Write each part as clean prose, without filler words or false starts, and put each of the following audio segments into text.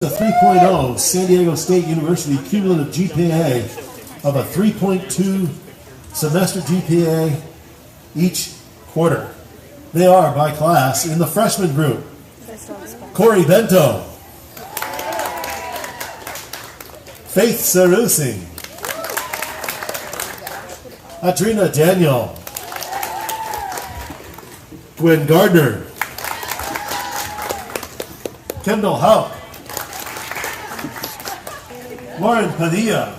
The 3.0 San Diego State University cumulative GPA of a 3.2 semester GPA each quarter. They are, by class, in the freshman group, Corey Bento, Faith Sarusing, Adrina Daniel, Gwen Gardner, Kendall Houck, Lauren Padilla,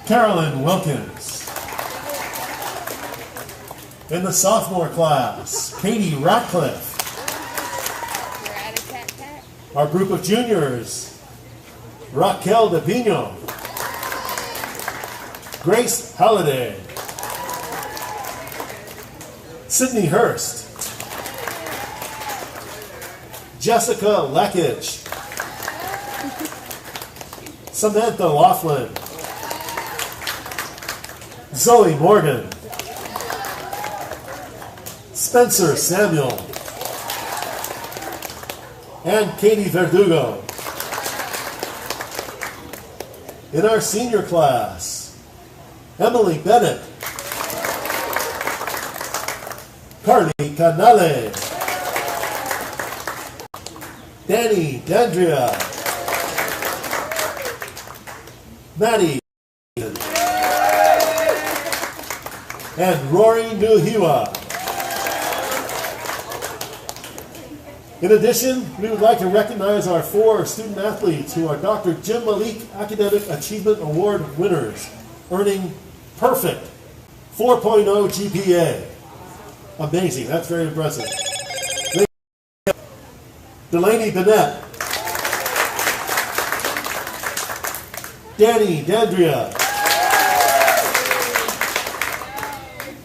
Carolyn Wilkins. In the sophomore class, Katie Ratcliffe. Our group of juniors, Raquel De Pino, Grace Halliday, Sydney Hurst, Jessica Lekich, Samantha Laughlin, Zoe Morgan, Spencer Samuel, and Katie Verdugo. In our senior class, Emily Bennett, Carly Canale, Danny Dandria, Maddie, and Rory Nuhiwa. In addition, we would like to recognize our 4 student athletes who are Dr. Jim Malik Academic Achievement Award winners, earning perfect 4.0 GPA. Amazing, that's very impressive. Delaney Bennett, Danny Dandria,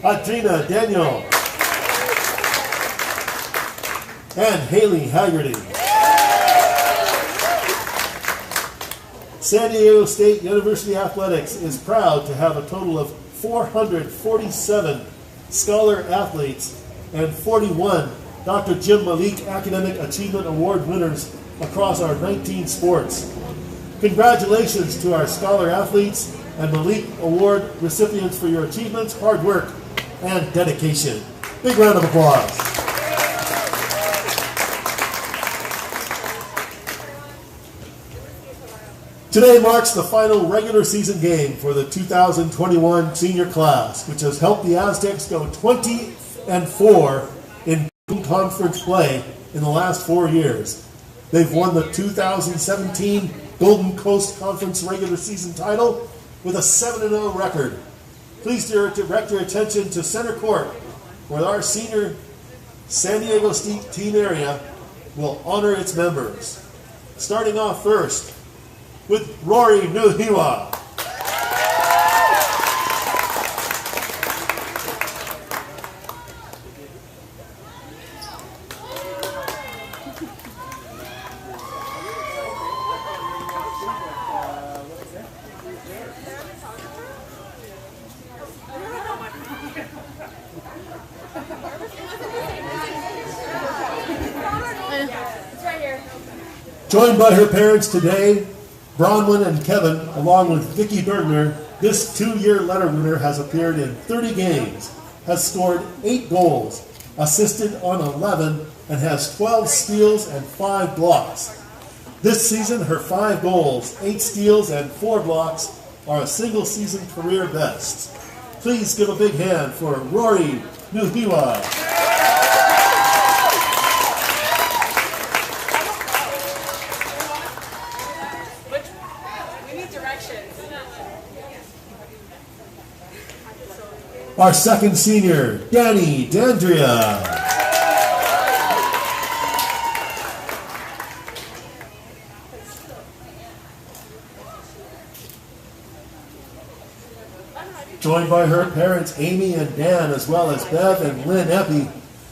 Adrina Daniel, and Haley Haggerty. San Diego State University Athletics is proud to have a total of 447 scholar athletes and 41 Dr. Jim Malik Academic Achievement Award winners across our 19 sports. Congratulations to our scholar athletes and Malik Award recipients for your achievements, hard work, and dedication. Big round of applause. Today marks the final regular season game for the 2021 senior class, which has helped the Aztecs go 20-4 in conference play in the last 4 years. They've won the 2017 Golden Coast Conference regular season title with a 7-0 record. Please direct your attention to center court, where our senior San Diego State team area will honor its members. Starting off first with Rory Nuhiwa. Joined by her parents today, Bronwyn and Kevin, along with Vicki Bergner, this 2-year letter winner has appeared in 30 games, has scored 8 goals, assisted on 11, and has 12 steals and 5 blocks. This season, her 5 goals, 8 steals, and 4 blocks are a single-season career best. Please give a big hand for Rory Nuhiwa. Our second senior, Danny Dandria. Joined by her parents, Amy and Dan, as well as Bev and Lynn Eppie,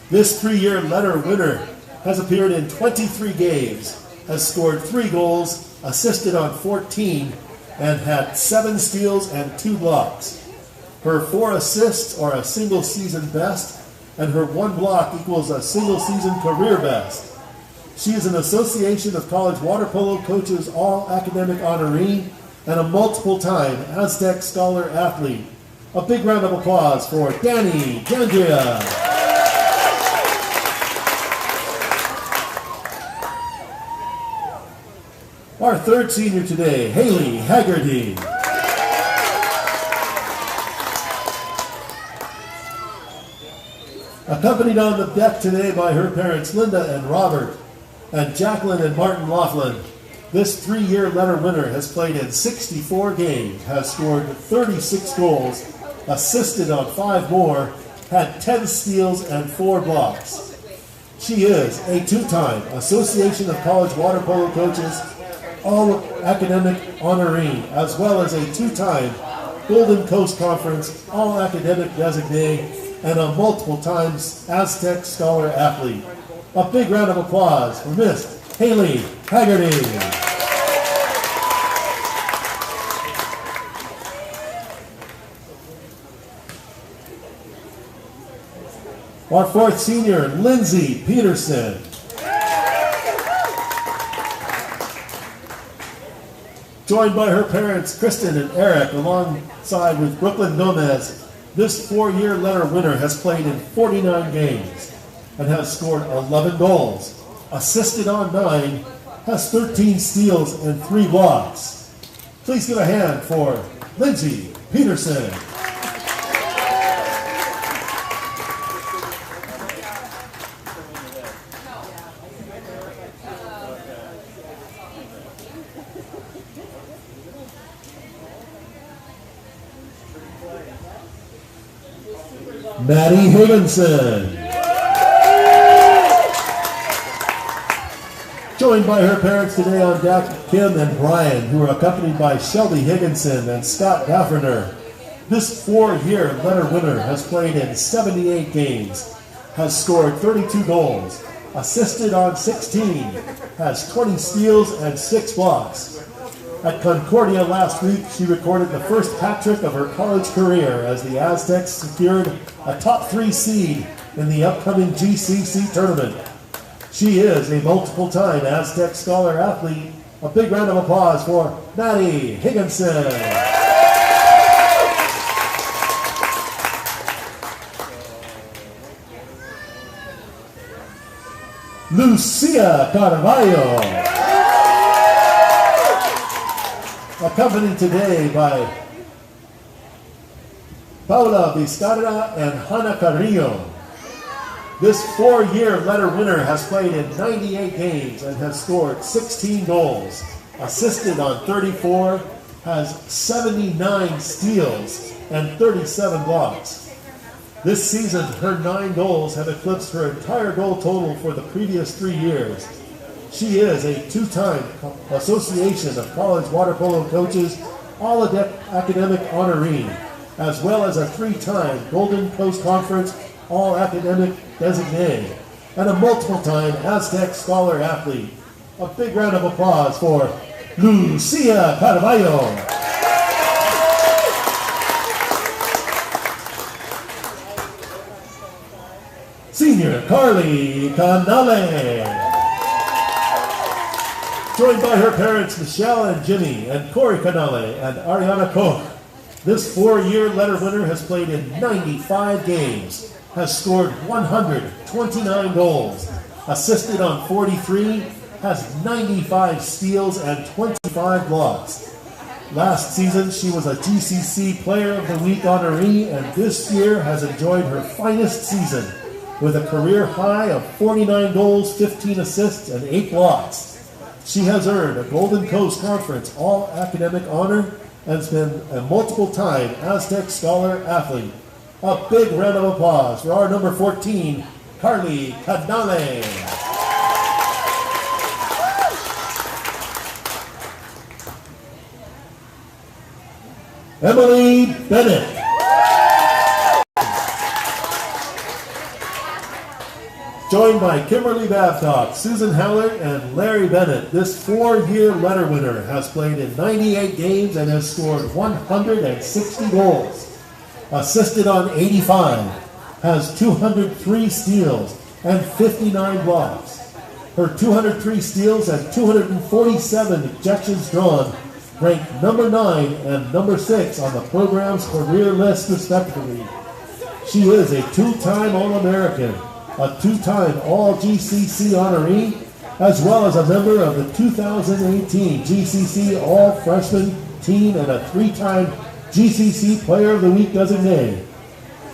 this 3-year letter winner has appeared in 23 games, has scored 3 goals, assisted on 14, and had 7 steals and 2 blocks. Her 4 assists are a single season best, and her 1 block equals a single season career best. She is an Association of College Water Polo Coaches All-Academic Honoree and a multiple-time Aztec Scholar Athlete. A big round of applause for Danny Gandria. Our third senior today, Haley Haggerty. Accompanied on the deck today by her parents, Linda and Robert, and Jacqueline and Martin Laughlin. This 3-year letter winner has played in 64 games, has scored 36 goals, assisted on 5 more, had 10 steals and 4 blocks. She is a 2-time Association of College Water Polo Coaches All-Academic Honoree, as well as a 2-time Golden Coast Conference All-Academic Designee, and a multiple times Aztec Scholar Athlete. A big round of applause for Miss Haley Haggerty. Our fourth senior, Lindsay Peterson. Joined by her parents, Kristen and Eric, alongside with Brooklyn Gomez. This 4-year letter winner has played in 49 games and has scored 11 goals, assisted on 9, has 13 steals and 3 blocks. Please give a hand for Lindsay Peterson. Maddie Higginson. Joined by her parents today on deck, Kim and Brian, who are accompanied by Shelby Higginson and Scott Daffner. This 4-year letter winner has played in 78 games, has scored 32 goals, assisted on 16, has 20 steals and 6 blocks. At Concordia last week, she recorded the first hat trick of her college career as the Aztecs secured a top 3 seed in the upcoming GCC tournament. She is a multiple-time Aztec Scholar Athlete. A big round of applause for Maddie Higginson. Lucia Carvalho. Accompanied today by Paula Vizcarra and Hannah Carrillo. This 4-year letter winner has played in 98 games and has scored 16 goals, assisted on 34, has 79 steals and 37 blocks. This season, her 9 goals have eclipsed her entire goal total for the previous 3 years. She is a 2-time Association of College Water Polo Coaches All-Academic Honoree, as well as a 3-time Golden Coast Conference All-Academic Designee, and a multiple-time Aztec Scholar Athlete. A big round of applause for Lucia Carvalho. Senior Carly Canale. Joined by her parents, Michelle and Jimmy, and Corey Canale and Ariana Koch. This 4-year letter winner has played in 95 games, has scored 129 goals, assisted on 43, has 95 steals and 25 blocks. Last season, she was a GCC Player of the Week honoree, and this year has enjoyed her finest season with a career high of 49 goals, 15 assists, and 8 blocks. She has earned a Golden Coast Conference All-Academic Honor and has been a multiple-time Aztec Scholar Athlete. A big round of applause for our number 14, Carly Canale. Emily Bennett. Joined by Kimberly Babcock, Susan Howlett, and Larry Bennett, this 4-year letter winner has played in 98 games and has scored 160 goals, assisted on 85, has 203 steals and 59 blocks. Her 203 steals and 247 ejections drawn ranked number 9 and number 6 on the program's career list respectively. She is a 2-time All-American, a 2-time All-GCC honoree, as well as a member of the 2018 GCC All-Freshman Team and a 3-time GCC Player of the Week designee.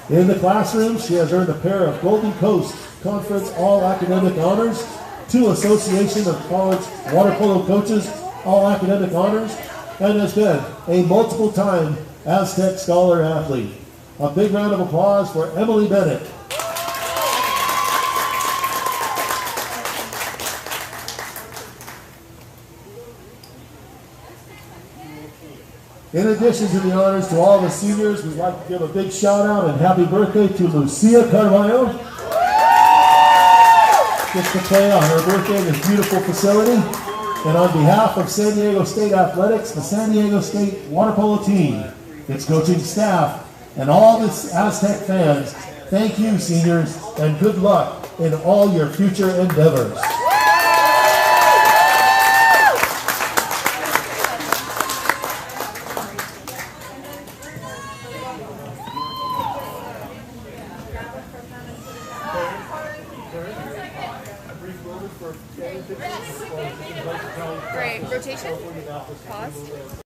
In the classroom, she has earned a pair of Golden Coast Conference All-Academic Honors, 2 Association of College Water Polo Coaches All-Academic Honors, and has been a multiple-time Aztec Scholar athlete. A big round of applause for Emily Bennett. In addition to the honors to all the seniors, we'd like to give a big shout out and happy birthday to Lucia Carvalho. Gets to play on her birthday in this beautiful facility. And on behalf of San Diego State Athletics, the San Diego State Water Polo team, its coaching staff, and all the Aztec fans, thank you, seniors, and good luck in all your future endeavors. Great. Rotation? Pause.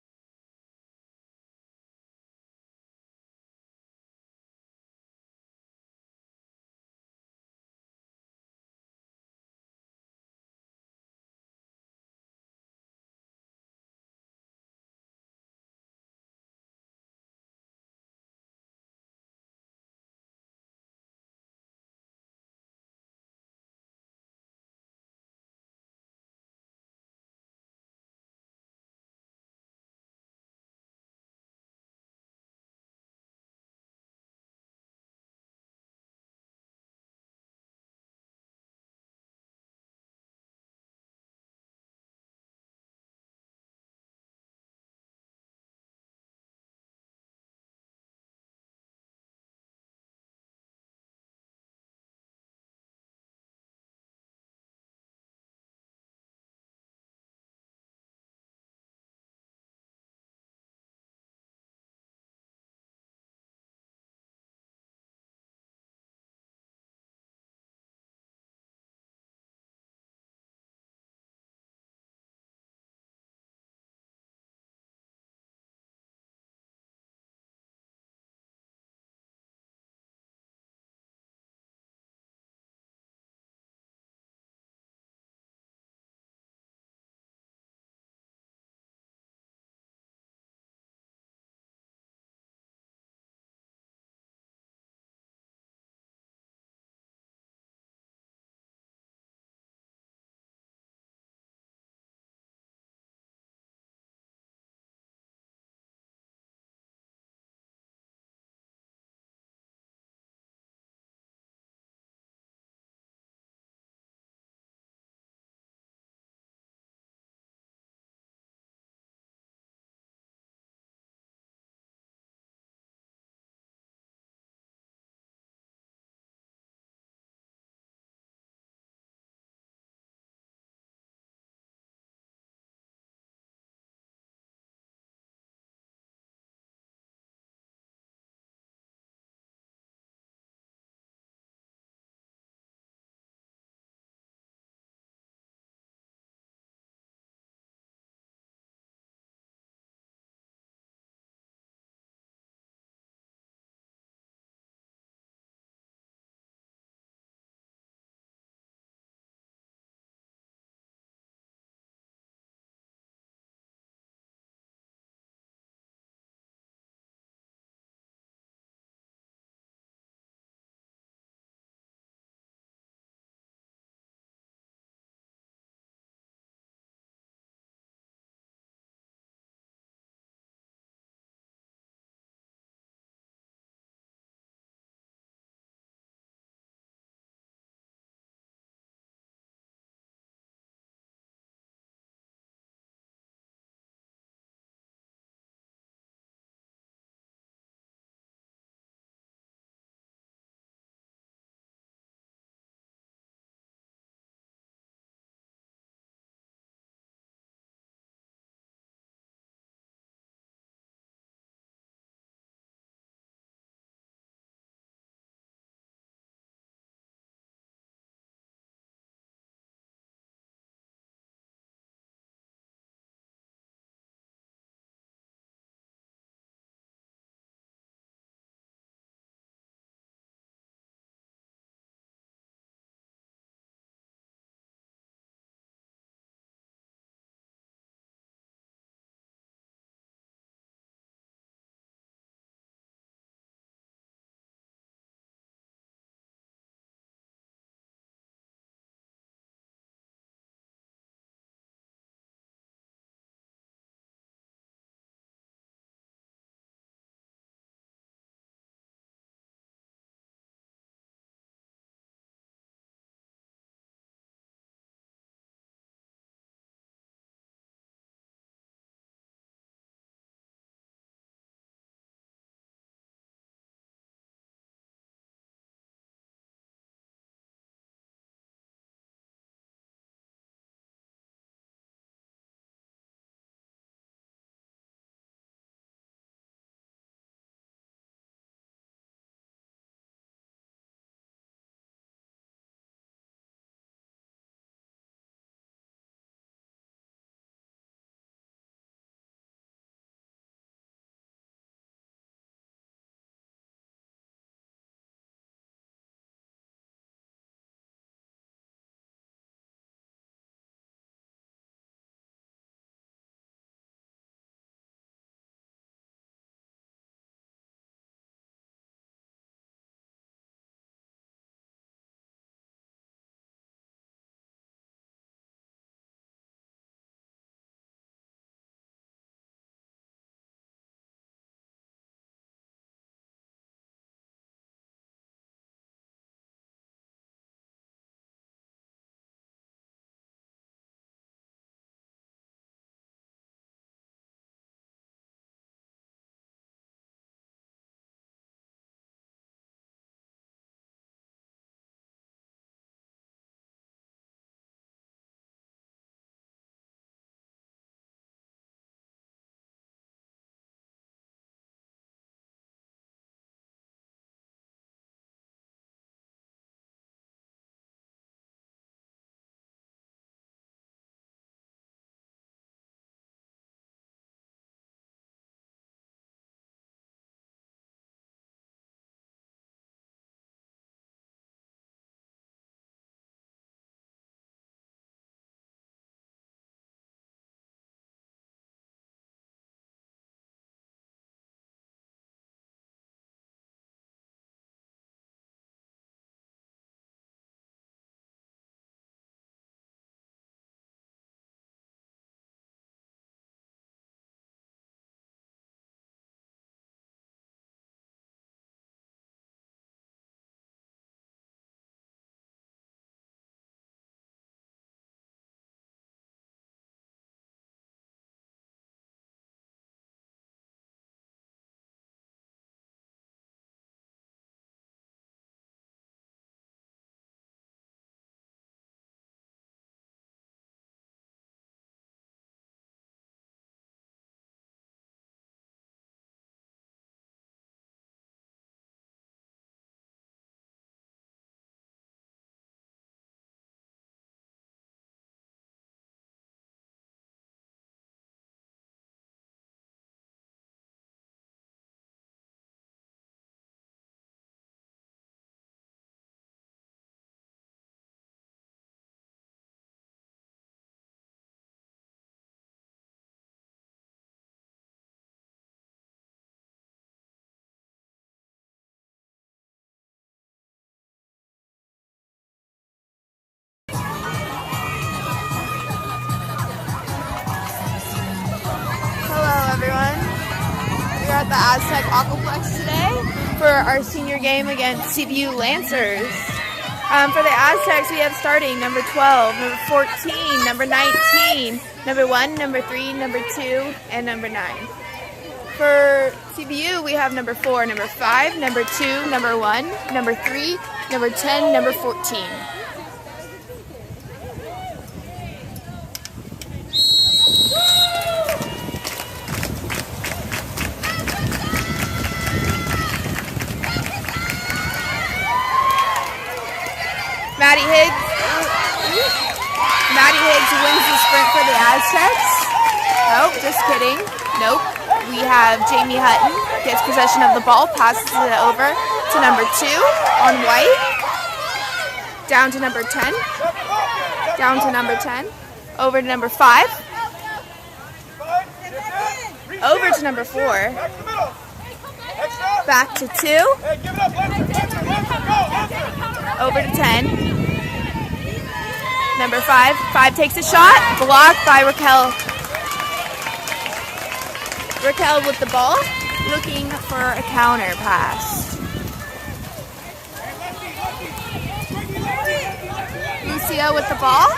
at the Aztec Aquaplex today for our senior game against CBU Lancers. For the Aztecs, we have starting number 12, number 14, number 19, number 1, number 3, number 2, and number 9. For CBU, we have number 4, number 5, number 2, number 1, number 3, number 10, number 14. Maddie Higgs wins the sprint for the Aztecs. Nope, just kidding. Nope. We have Jamie Hutton gets possession of the ball, passes it over to number 2 on white. Down to number 10. Down to number 10. Over to number 5. Over to number 4. Back to 2. Over to 10. Number 5. 5 takes a shot. Blocked by Raquel. Raquel with the ball, looking for a counter pass. Lucia with the ball.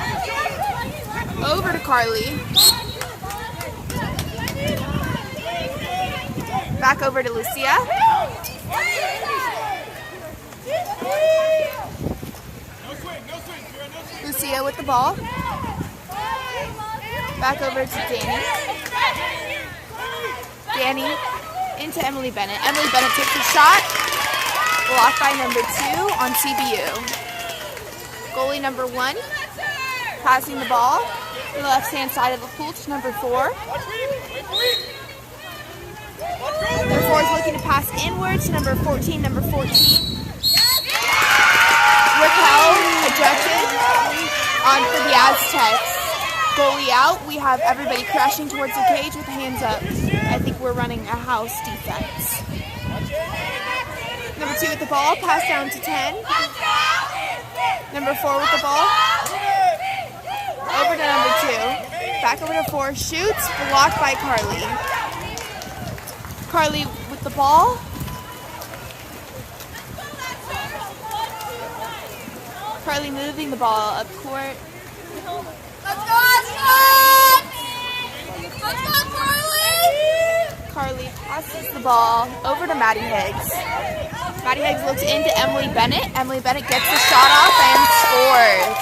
Over to Carly. Back over to Lucia. Lucia with the ball. Back over to Danny. Danny into Emily Bennett. Emily Bennett takes a shot. Blocked by number 2 on CBU. Goalie number 1. Passing the ball to the left-hand side of the pool to number 4. Number 4 is looking to pass inwards to number 14. Number 14. Raquel ejected on for the Aztecs. Goalie out. We have everybody crashing towards the cage with hands up. I think we're running a house defense. Number 2 with the ball. Pass down to 10. Number 4 with the ball. Over to number 2. Back over to 4. Shoots. Blocked by Carly. Carly with the ball. Carly moving the ball up court. Let's go, Ashton! Let's go, Carly! Carly passes the ball over to Maddie Higgs. Maddie Higgs looks into Emily Bennett. Emily Bennett gets the shot off and scores.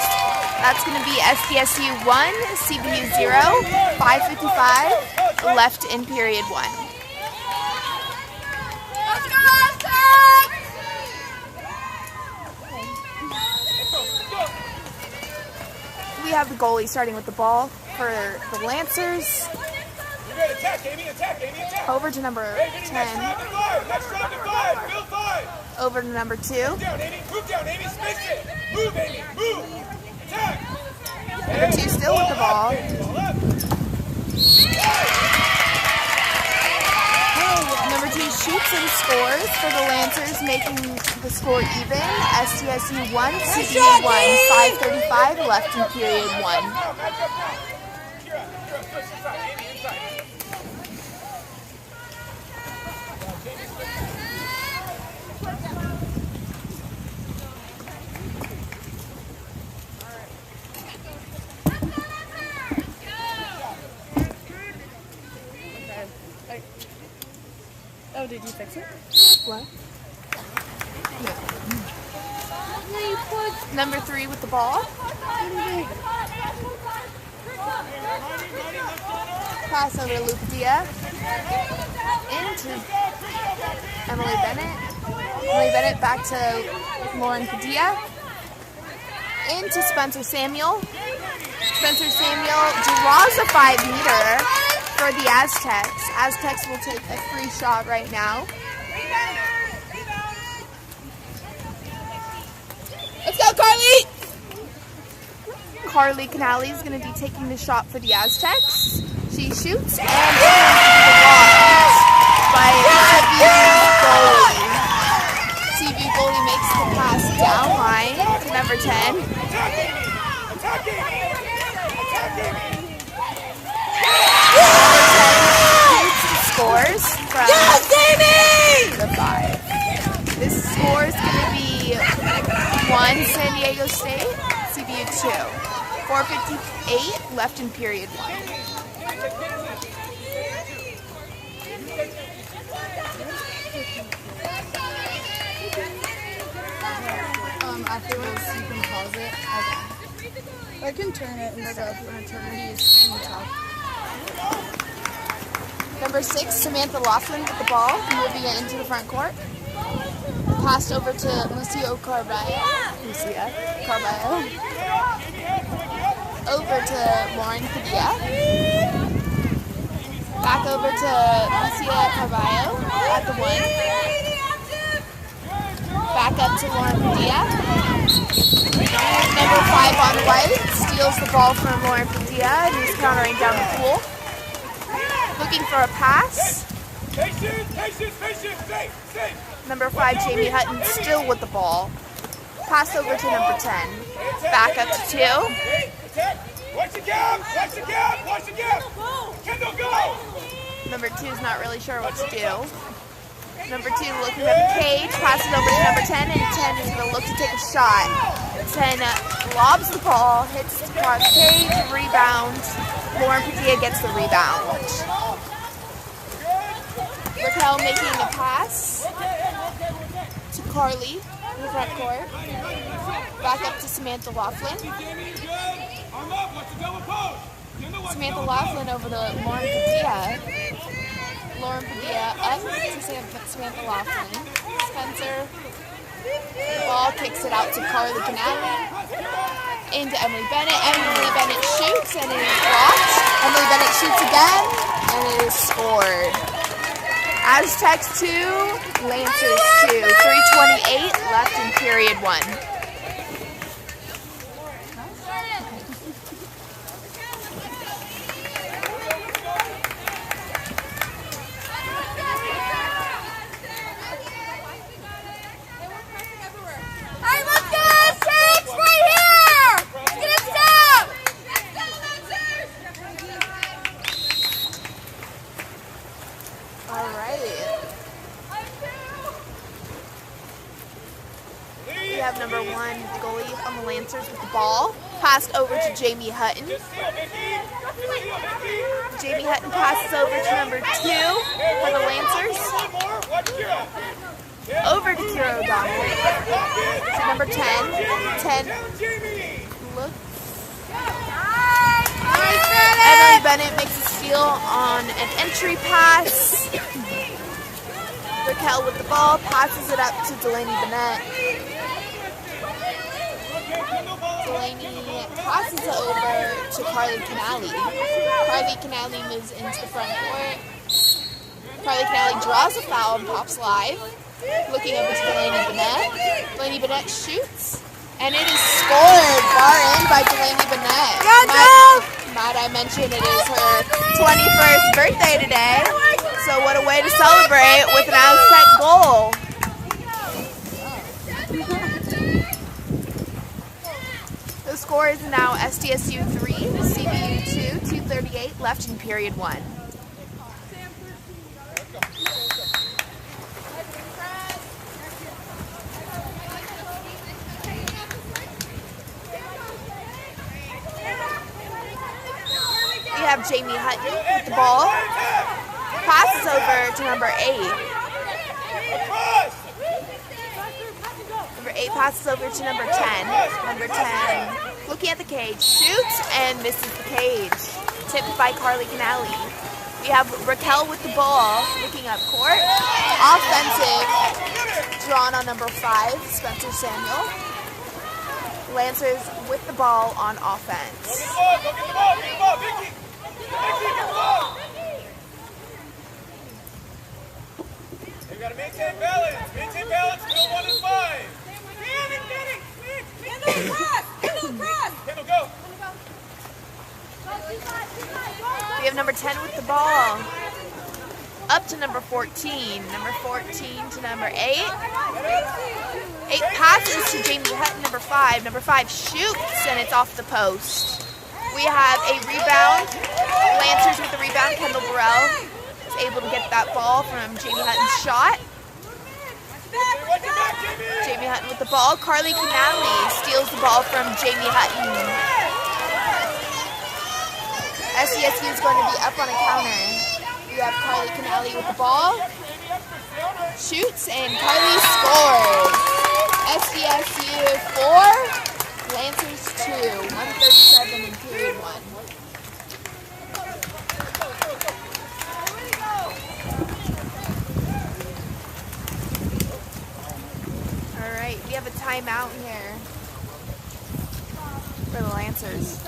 That's going to be SDSU 1, CBU 0, 5:55 left in period 1. Let's go, Ashton! We have the goalie starting with the ball for the Lancers. Over to number 10. Over to number 2. Number 2 still with the ball. Number 2 shoots and scores for the Lancers, making the score even. SDSU 1, CBU 1, 5:35 left in period 1. Oh, did you fix it? What? No. Number 3 with the ball. Pass over to Lucia. Into Emily Bennett. Emily Bennett back to Lauren Padilla. Into Spencer Samuel. Spencer Samuel draws a 5-meter for the Aztecs. Aztecs will take a free shot right now. Let's go, Carly! Carly Canali is going to be taking the shot for the Aztecs. She shoots and blocked by CBU goalie. CBU goalie makes the pass down line to number 10. Number 10 shoots and scores from 4:58 left in period 1. Afterwards, you can pause it. Okay. I can turn it and stuff. Number 6, Samantha Laughlin with the ball, moving it into the front court. Passed over to Lucia Carballo. Over to Lauren Padilla. Back over to Lucia Carballo at the 1. Back up to Lauren Padilla. Number 5 on white steals the ball from Lauren Padilla and is countering down the pool. Looking for a pass. Number 5, Jamie Hutton, still with the ball. Pass over to number 10. Back up to 2. Watch the gap! Kendall, go! Number 2 is not really sure what to do. Number 2 looking at the cage, passes over to number 10, and 10 is going to look to take a shot. 10 lobs the ball, hits across cage, rebound. Lauren Padilla gets the rebound. Raquel making a pass to Carly in the front court. Back up to Samantha Laughlin. Samantha Laughlin over to Lauren Padilla. Lauren Padilla up to Samantha Laughlin. Spencer, the ball kicks it out to Carly Canali. Into Emily Bennett. Emily Bennett shoots and it is blocked. Emily Bennett shoots again and it is scored. Aztecs 2, Lancers 2. 3:28 left in period 1. We have number 1 goalie on the Lancers with the ball. Passed over to Jamie Hutton. Jamie Hutton passes over to number 2 for the Lancers. Over to Kira O'Donnell. To number 10. 10 looks. Emily Bennett makes a steal on an entry pass. Raquel with the ball, passes it up to Delaney Bennett. Delaney passes it over to Carly Canali. Carly Canali moves into the front court. Carly Canali draws a foul and pops live. Looking over to Delaney Bennett. Delaney Bennett shoots. And it is scored, bar in by Delaney Bennett. Might I mention it is her 21st birthday today. So what a way to celebrate with an Aztec goal. The score is now SDSU 3, CBU 2, 2:38 left in period 1. We have Jamie Hutton with the ball. Passes over to number 8. Number 8 passes over to number 10. Number 10 looking at the cage, shoots and misses the cage. Tipped by Carly Canali. We have Raquel with the ball, looking up court. Offensive, drawn on number 5, Spencer Samuel. Lancers with the ball on offense. You gotta maintain balance. Maintain balance. Still 1 and 5. Kendall, go. We have number 10 with the ball. Up to number 14. Number 14 to number 8. 8 passes to Jamie Hutton, number 5. Number 5 shoots, and it's off the post. We have a rebound. Lancers with the rebound. Kendall Burrell is able to get that ball from Jamie Hutton's shot. Jamie Hutton with the ball. Carly Canali steals the ball from Jamie Hutton. SDSU is going to be up on a counter. We have Carly Canali with the ball. Shoots and Carly scores. SDSU 4, Lancers 2, 1:37 in period 1. Alright, we have a timeout here for the Lancers.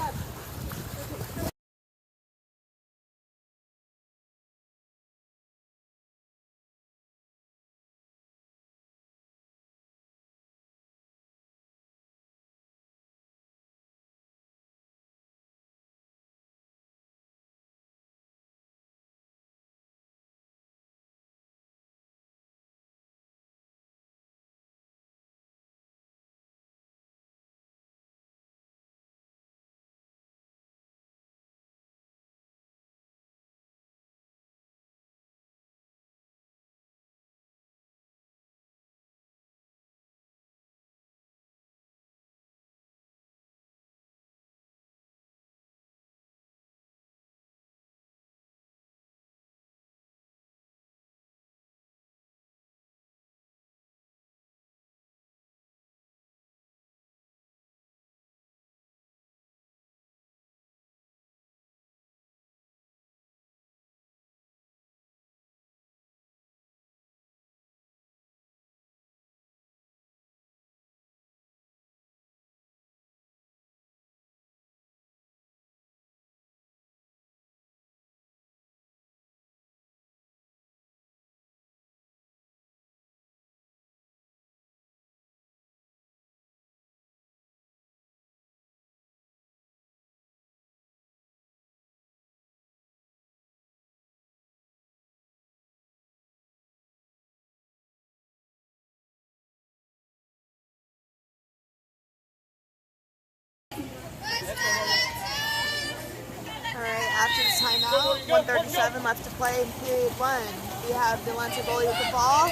Alright, after the timeout, 1:37 left to play in period 1. We have the Lancer goalie with the ball,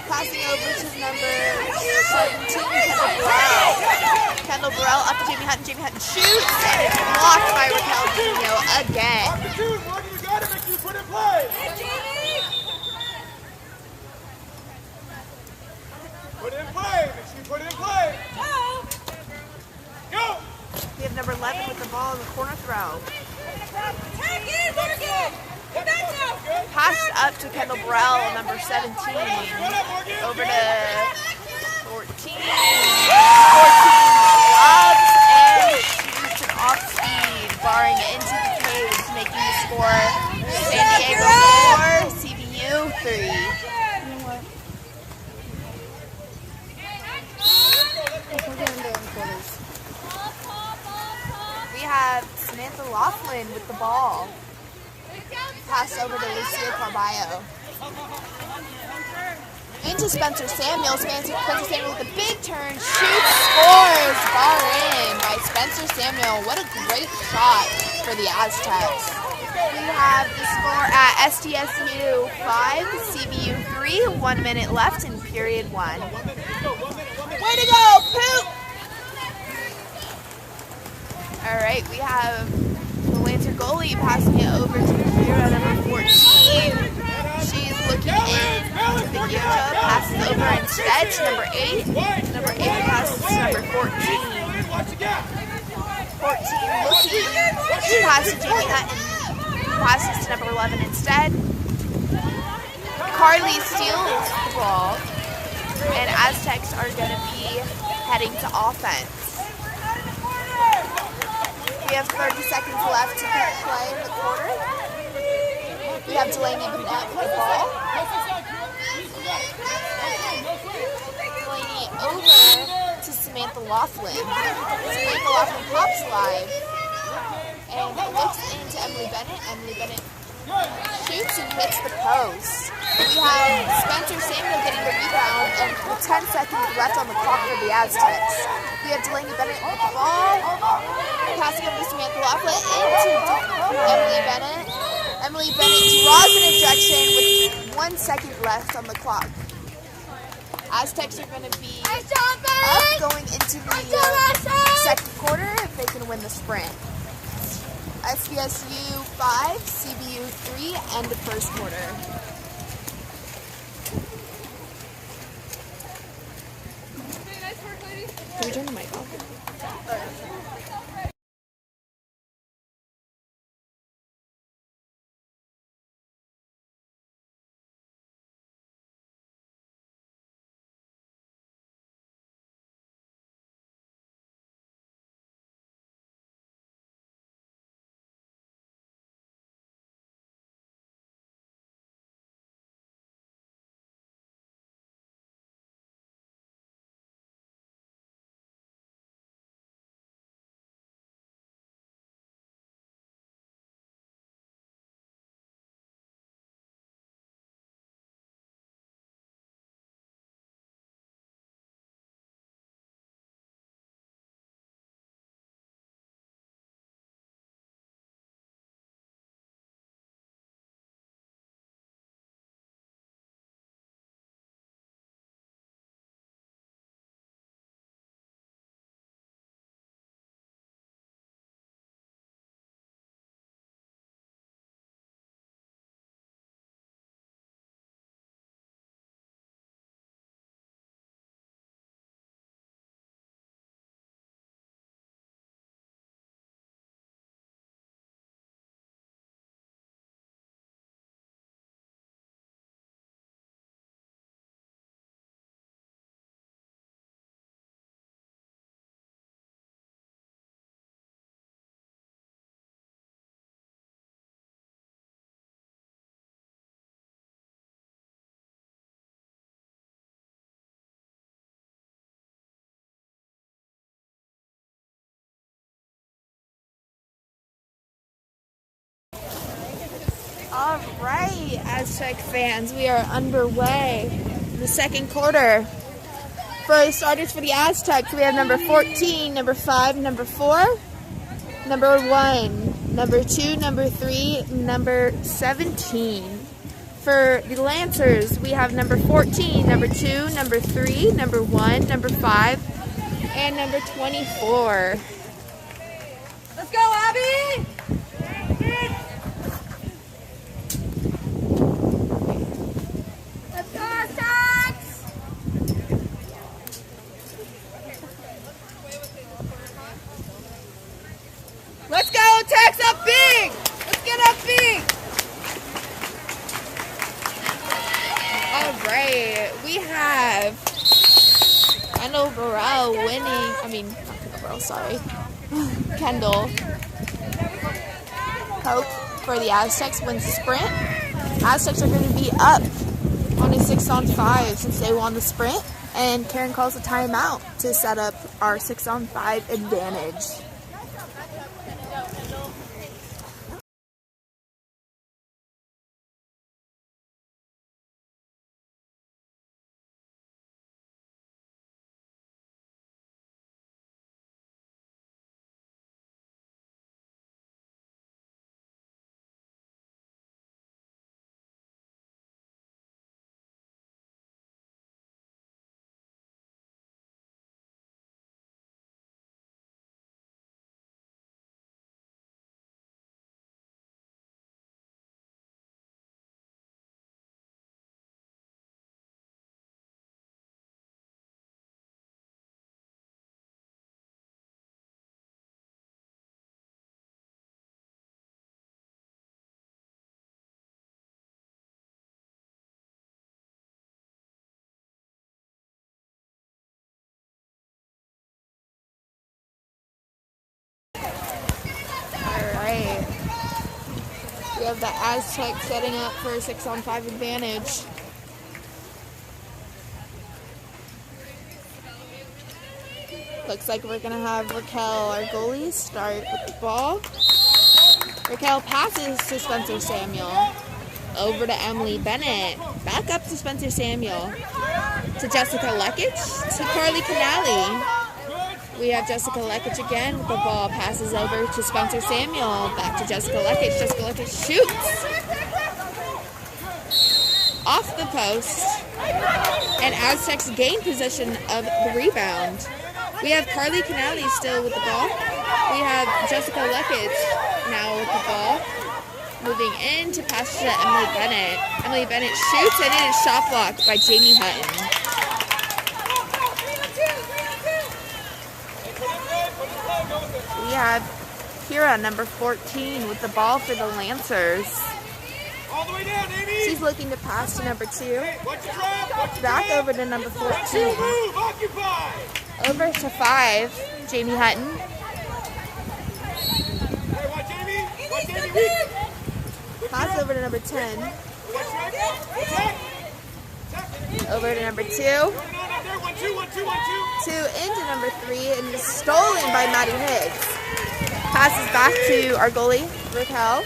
passing over to number 17, Kendall Burrell. Kendall Burrell up to Jamie Hutton. Jamie Hutton shoots, and it's blocked by Raquel Dino again. You gotta make you put in play. Put it in play. Make sure you put it in play. Go. We have number 11 with the ball in the corner throw. Passed up to Kendall Burrell, number 17. Over to 14. 14 loves and shoots an off speed, barring into the cage, making the score San Diego 4, CVU 3. We have Samantha Laughlin with the ball. Pass over to Lucia Carballo. Into Spencer Samuel. Spencer Samuel with a big turn. Shoots, scores. Bar in by Spencer Samuel. What a great shot for the Aztecs. We have the score at SDSU 5, CVU 3. 1 minute left in period 1. Way to go, Poop! Alright, we have the Lancer goalie passing it over to Vera, number 14. She's looking in to the Yoga, passes over instead to number 8. Number 8 passes to number 14. 14 looking, she passes to Jamie Hutton, passes to number 11 instead. Carly steals the ball, and Aztecs are going to be heading to offense. We have 30 seconds left to play in the quarter. We have Delaney Burnett with the ball. Delaney over to Samantha Laughlin. Samantha Laughlin pops live and looks into Emily Bennett. Emily Bennett shoots and hits the post. We have Spencer Samuel getting the rebound and 10 seconds left on the clock for the Aztecs. We have Delaney Bennett with the ball, passing over to Samantha Laughlin into Emily Bennett. Emily Bennett draws an ejection with 1 second left on the clock. Aztecs are going to be up going into the second quarter if they can win the sprint. SDSU 5, CBU 3, end of first quarter. Can we turn the mic off? All right, Aztec fans, we are underway in the second quarter. For the starters for the Aztecs, we have number 14, number 5, number 4, number 1, number 2, number 3, number 17. For the Lancers, we have number 14, number 2, number 3, number 1, number 5, and number 24. Let's go, Abby! Let's go, Tex, up big! Let's get up big! All right, we have Kendall Burrell winning, not Kendall Burrell, sorry. Kendall Hope for the Aztecs wins the sprint. Aztecs are going to be up on a 6-on-5 since they won the sprint, and Karen calls a timeout to set up our 6-on-5 advantage. We have the Aztecs setting up for a 6-on-5 advantage. Looks like we're going to have Raquel, our goalie, start with the ball. Raquel passes to Spencer Samuel. Over to Emily Bennett. Back up to Spencer Samuel. To Jessica Lekic. To Carly Canali. We have Jessica Lekic again. The ball passes over to Spencer Samuel. Back to Jessica Lekic. Jessica Lekic shoots. Off the post. And Aztecs gain possession of the rebound. We have Carly Canali still with the ball. We have Jessica Lekic now with the ball. Moving in to pass to Emily Bennett. Emily Bennett shoots, and it is shot blocked by Jamie Hutton. We have Kira, number 14, with the ball for the Lancers. All the way down, Amy. She's looking to pass to number 2. Hey, watch your drop, Back over to number 14. move, occupy. Over to 5, Jamie Hutton. Hey, watch Amy. Watch Amy, weak. Pass over to number 10. Watch right. Attack. Over to number 2. 2 There, 1, 2, 1, 2, 1, 2. into number 3, and is stolen by Maddie Higgs. Passes back to our goalie, Raquel.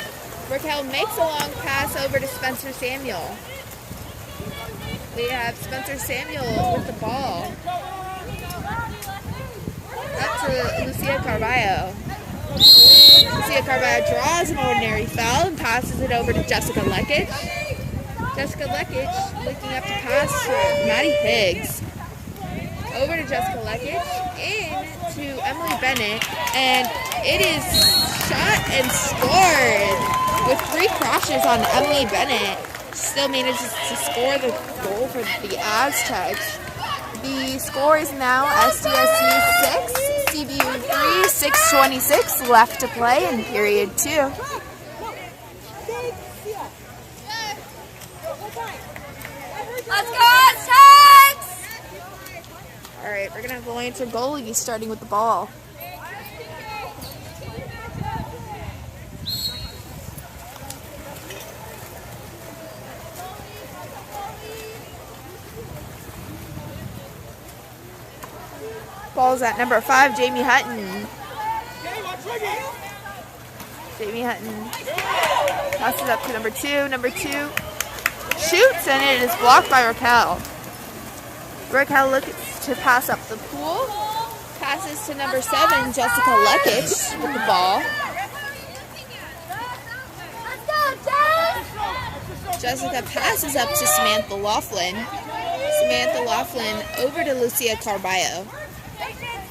Raquel makes a long pass over to Spencer Samuel. We have Spencer Samuel with the ball. Up to Lucia Carballo. Lucia Carballo draws an ordinary foul and passes it over to Jessica Lekic. Jessica Lekic looking up to pass to Maddie Higgs. Over to Jessica Lekic, in to Emily Bennett, and it is shot and scored with 3 crashes on Emily Bennett. Still manages to score the goal for the Aztecs. The score is now SDSU 6, CBU 3, 6:26 left to play in period 2. Let's go, Aztecs! All right, we're gonna have the Lancer goalie starting with the ball. Ball's at number 5, Jamie Hutton. Jamie Hutton passes up to number 2. Number 2 shoots, and it is blocked by Raquel. Raquel looks to pass up the pool. Passes to number 7, Jessica Lekic with the ball. Jessica passes up to Samantha Laughlin. Samantha Laughlin over to Lucia Carballo.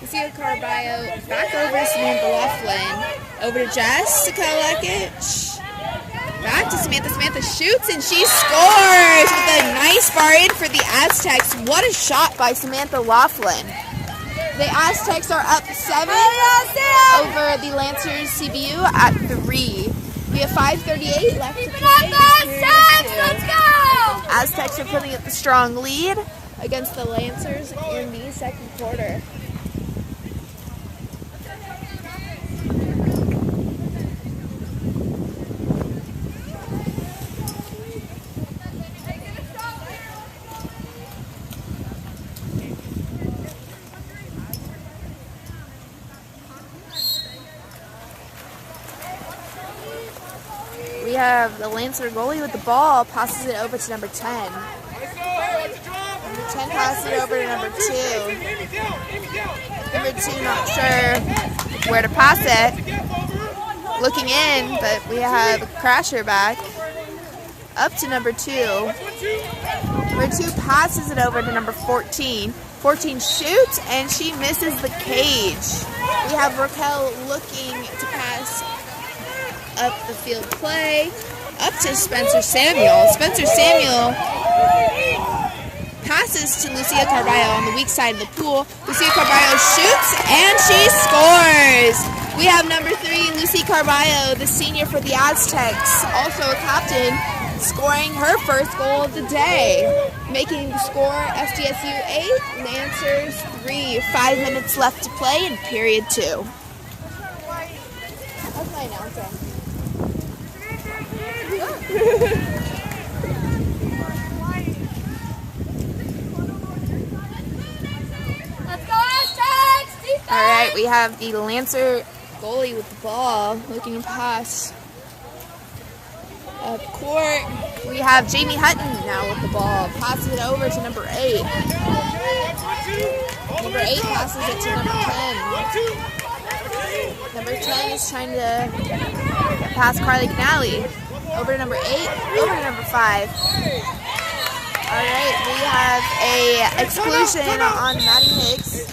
Lucia Carballo back over to Samantha Laughlin. Over to Jessica Lekic. Back to Samantha. Samantha shoots, and she scores with a nice bar in for the Aztecs. What a shot by Samantha Laughlin. The Aztecs are up 7 over the Lancers CBU at 3. We have 5:38 left to play. Let's go! Aztecs are putting up a strong lead against the Lancers in the second quarter. We have the Lancer goalie with the ball, passes it over to number 10. Number 10 passes it over to number 2. Number 2 not sure where to pass it. Looking in, but we have a crasher back. Up to number 2. Number 2 passes it over to number 14. 14 shoots, and she misses the cage. We have Raquel looking to pass up the field play, up to Spencer Samuel. Spencer Samuel passes to Lucia Carballo on the weak side of the pool. Lucia Carballo shoots, and she scores! We have number 3, Lucy Carballo, the senior for the Aztecs, also a captain, scoring her first goal of the day, making the score SDSU 8, Lancers 3. 5 minutes left to play in period 2. That's my announcer. Let's go, Aztecs! All right, we have the Lancer goalie with the ball, looking to pass up court. We have Jamie Hutton now with the ball, passes it over to number 8. Number 8 passes it to number 10. Number 10 is trying to pass Carly Canali. Over to number 8, over to number 5. All right, we have a exclusion on Maddie Higgs.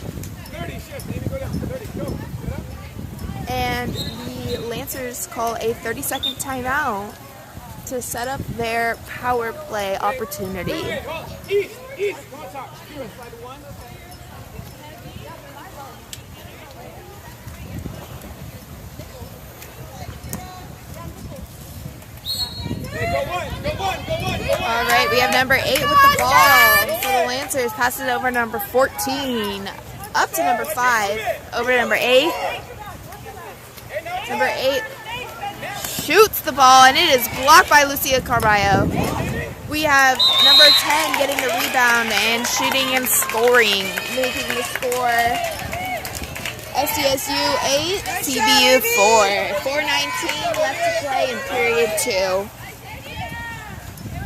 And the the Lancers call a 30-second timeout to set up their power play opportunity. East. Come on, top. Slide to one. Hey, go one. All right, we have number 8 with the ball for the Lancers. Pass it over to number 14. Up to number 5. Over to number 8. Number 8 shoots the ball, and it is blocked by Lucia Carballo. We have number 10 getting the rebound and shooting and scoring, making the score SDSU 8, CBU 4. 4:19 left to play in period 2.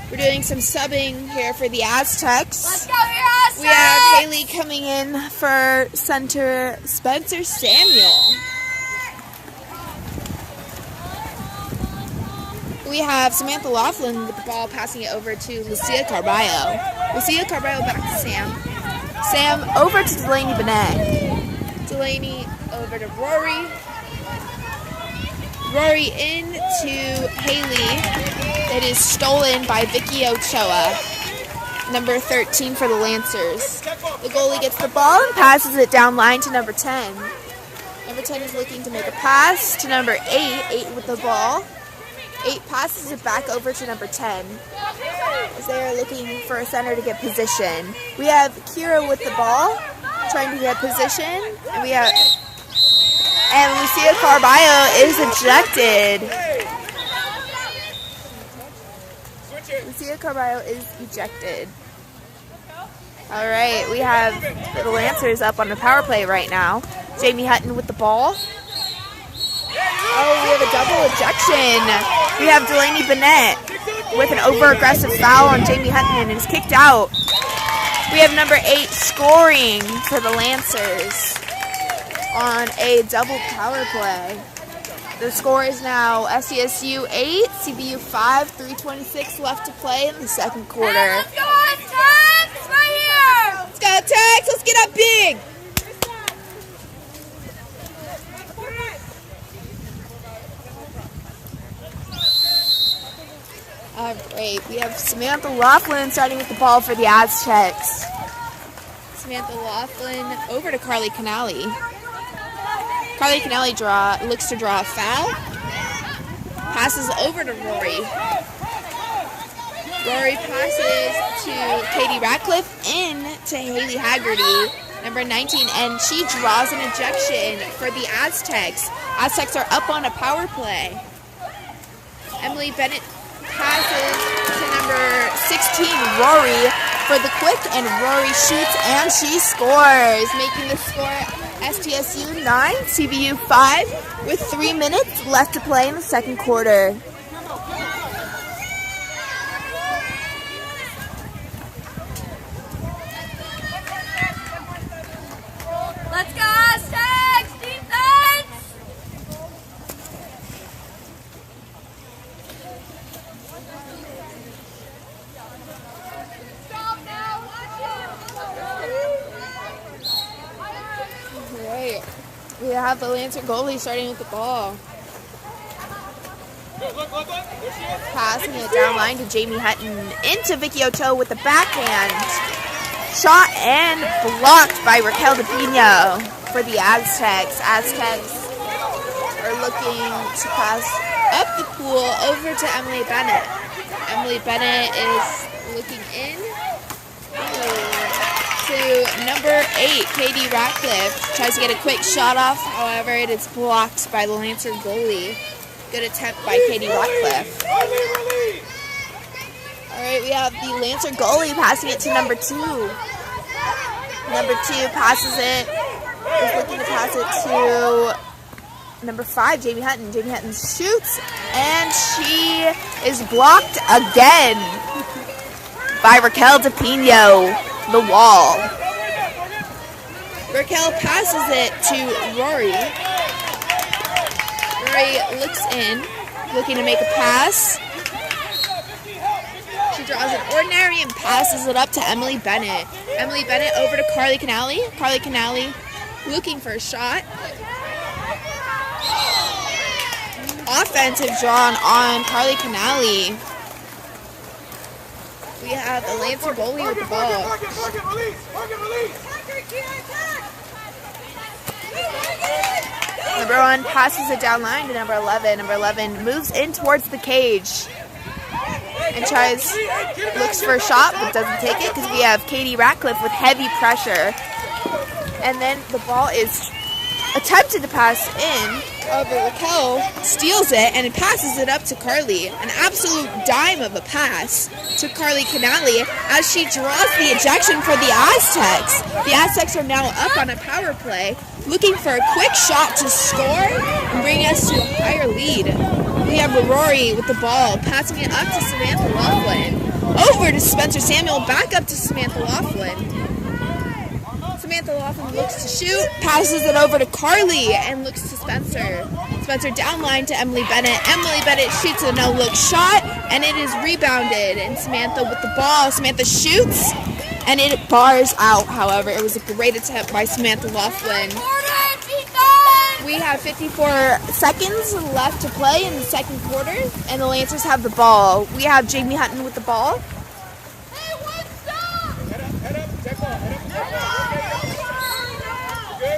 We're doing some subbing here for the Aztecs. Let's go here, Aztecs! We have Haley coming in for center Spencer Samuel. We have Samantha Laughlin with the ball, passing it over to Lucia Carballo. Lucia Carballo back to Sam. Sam over to Delaney Bennett. Delaney over to Rory. Rory into Haley. It is stolen by Vicky Ochoa. Number 13 for the Lancers. The goalie gets the ball and passes it down line to number 10. Number 10 is looking to make a pass to number 8. 8 with the ball. 8 passes it back over to number 10 as they are looking for a center to get position. We have Kira with the ball, trying to get position, and Lucia Carballo is ejected. Lucia Carballo is ejected. All right, we have the Lancers up on the power play right now. Jamie Hutton with the ball. Oh, we have a double ejection. We have Delaney Bennett with an over-aggressive foul on Jamie Hutton and is kicked out. We have number 8 scoring for the Lancers on a double power play. The score is now SDSU 8, CBU 5, 3:26 left to play in the second quarter. Hey, let's go, Aztecs! Right here! Let's go, Tex! Let's get up big! All right, we have Samantha Laughlin starting with the ball for the Aztecs. Samantha Laughlin over to Carly Canali. Carly Canali looks to draw a foul. Passes over to Rory. Rory passes to Katie Ratcliffe in to Haley Haggerty, number 19, and she draws an ejection for the Aztecs. Aztecs are up on a power play. Emily Bennett passes to number 16, Rory, for the quick, and Rory shoots and she scores, making the score SDSU 9, CBU 5, with 3 minutes left to play in the second quarter. Let's go, Aztecs! Defense! Right. We have the Lancer goalie starting with the ball. Look. There she is. Passing it down line to Jamie Hutton into Vicky Ochoa with the backhand. Shot and blocked by Raquel DePino for the Aztecs. Aztecs are looking to pass up the pool over to Emily Bennett. Emily Bennett is looking in to number 8, Katie Ratcliffe. Tries to get a quick shot off, however, it is blocked by the Lancer goalie. Good attempt by Katie Ratcliffe. Alright, we have the Lancer goalie passing it to number 2. Number 2 passes it, is looking to pass it to number 5, Jamie Hutton. Jamie Hutton shoots, and she is blocked again by Raquel DePino, the wall. Raquel passes it to Rory. Rory looks in, looking to make a pass. She draws an ordinary and passes it up to Emily Bennett. Emily Bennett over to Carly Canali. Carly Canali looking for a shot. offensive draw on Carly Canali. We have a Lancer goalie with the ball. Number 1 passes it down line to number 11. Number 11 moves in towards the cage and looks for a shot, but doesn't take it because we have Katie Ratcliffe with heavy pressure. And then the ball is attempted to pass in. However, Raquel steals it and passes it up to Carly. An absolute dime of a pass to Carly Canali as she draws the ejection for the Aztecs. The Aztecs are now up on a power play, looking for a quick shot to score and bring us to a higher lead. We have Rory with the ball, passing it up to Samantha Laughlin. Over to Spencer Samuel, back up to Samantha Laughlin. Samantha Laughlin looks to shoot, passes it over to Carly, and looks to Spencer. Spencer down line to Emily Bennett. Emily Bennett shoots a no-look shot, and it is rebounded. And Samantha with the ball. Samantha shoots, and it bars out. However, it was a great attempt by Samantha Laughlin. We have 54 seconds left to play in the second quarter, and the Lancers have the ball. We have Jamie Hutton with the ball.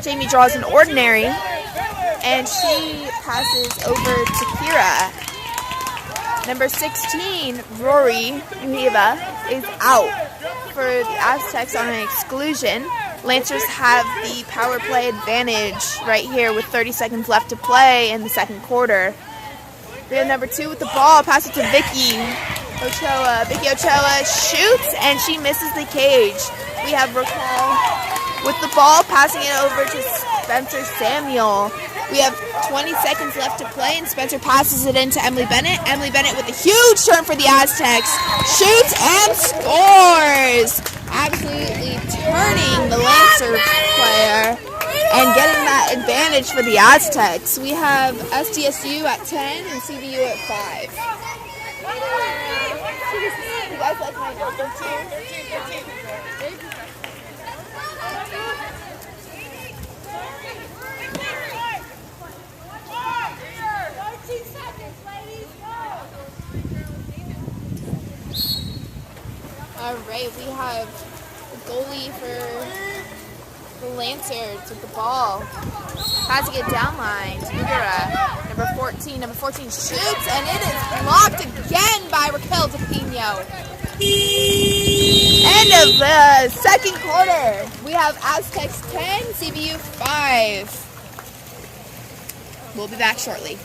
Jamie draws an ordinary, and she passes over to Kira. Number 16, Rory Nueva, is out for the Aztecs on an exclusion. Lancers have the power play advantage right here with 30 seconds left to play in the second quarter. We have number 2 with the ball, pass it to Vicky Ochoa. Vicky Ochoa shoots, and she misses the cage. We have Raquel with the ball, passing it over to Spencer Samuel. We have 20 seconds left to play, and Spencer passes it into Emily Bennett. Emily Bennett with a huge turn for the Aztecs. Shoots and scores! Absolutely turning the Lancer player and getting that advantage for the Aztecs. We have SDSU at 10 and CVU at 5. You guys like my number 2? Alright, we have the goalie for the Lancers with the ball. Passing it down line to Udara. Number 14. Number 14 shoots, and it is blocked again by Raquel DePino. End of the second quarter. We have Aztecs 10, CVU 5. We'll be back shortly.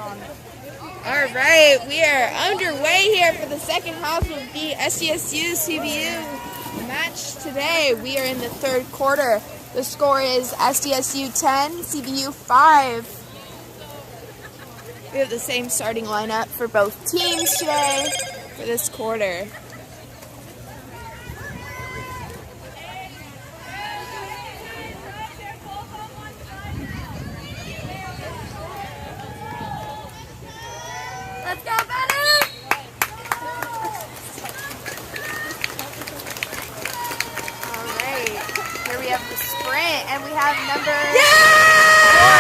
All right, we are underway here for the second half of the SDSU CBU match today. We are in the third quarter. The score is SDSU 10, CBU 5. We have the same starting lineup for both teams today for this quarter. Let's go, Benny! All right, here we have the sprint, and we have number 4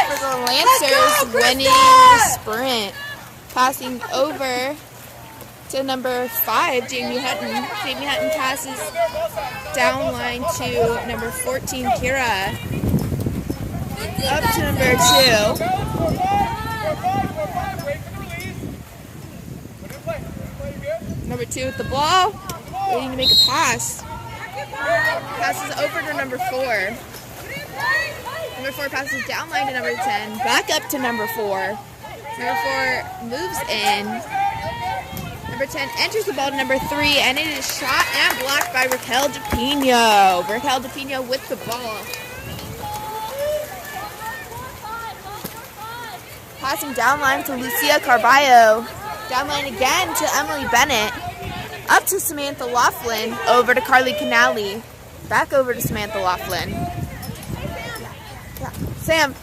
for the Lancers winning the sprint. Passing over to number 5, Jamie Hutton. Jamie Hutton passes down line to number 14, Kira. Up to number 2. Number 2 with the ball, waiting to make a pass. Passes over to number 4. Number 4 passes down line to number 10. Back up to number 4. Number 4 moves in. Number 10 enters the ball to number 3, and it is shot and blocked by Raquel DePino. Raquel DePino with the ball. Passing down line to Lucia Carballo. Down line again to Emily Bennett. Up to Samantha Laughlin. Over to Carly Canali. Back over to Samantha Laughlin. Sam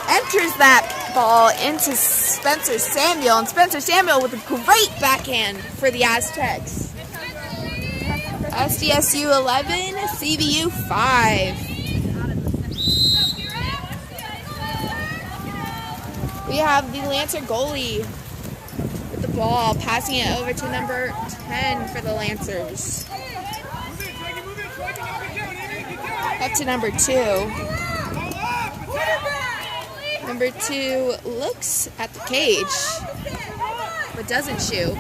enters that ball into Spencer Samuel. And Spencer Samuel with a great backhand for the Aztecs. SDSU 11, CBU 5. We have the Lancer goalie with the ball, passing it over to number 10 for the Lancers. Up to number 2. Number 2 looks at the cage, but doesn't shoot.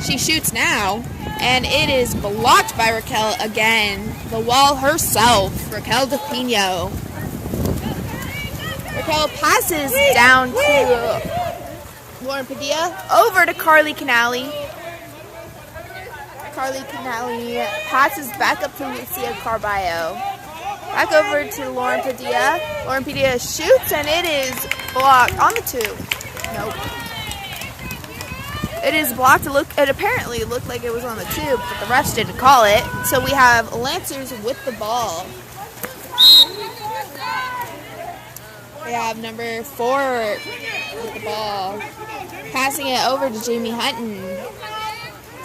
She shoots now, and it is blocked by Raquel again. The wall herself, Raquel DePino. Raquel passes down to Lauren Padilla, over to Carly Canali. Carly Canali passes back up to Lucia Carballo. Back over to Lauren Padilla. Lauren Padilla shoots, and it is blocked on the 2. Nope. It is blocked. It apparently looked like it was on the 2, but the refs didn't call it. So we have Lancers with the ball. We have number 4 with the ball, passing it over to Jamie Hutton.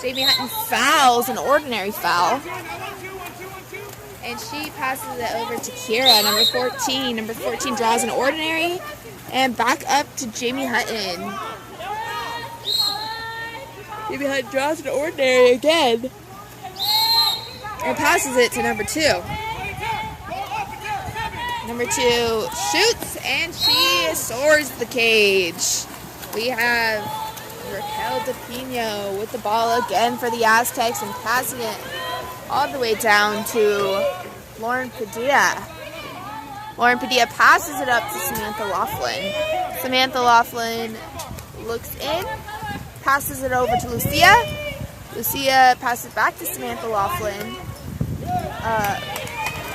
Jamie Hutton fouls, an ordinary foul. And she passes it over to Kira, number 14. Number 14 draws an ordinary, and back up to Jamie Hutton. Jamie Hutton draws an ordinary again, and passes it to number 2. Number 2 shoots, and she soars the cage. We have Raquel DePino with the ball again for the Aztecs, and passing it all the way down to Lauren Padilla. Lauren Padilla passes it up to Samantha Laughlin. Samantha Laughlin looks in, passes it over to Lucia. Lucia passes back to Samantha Laughlin.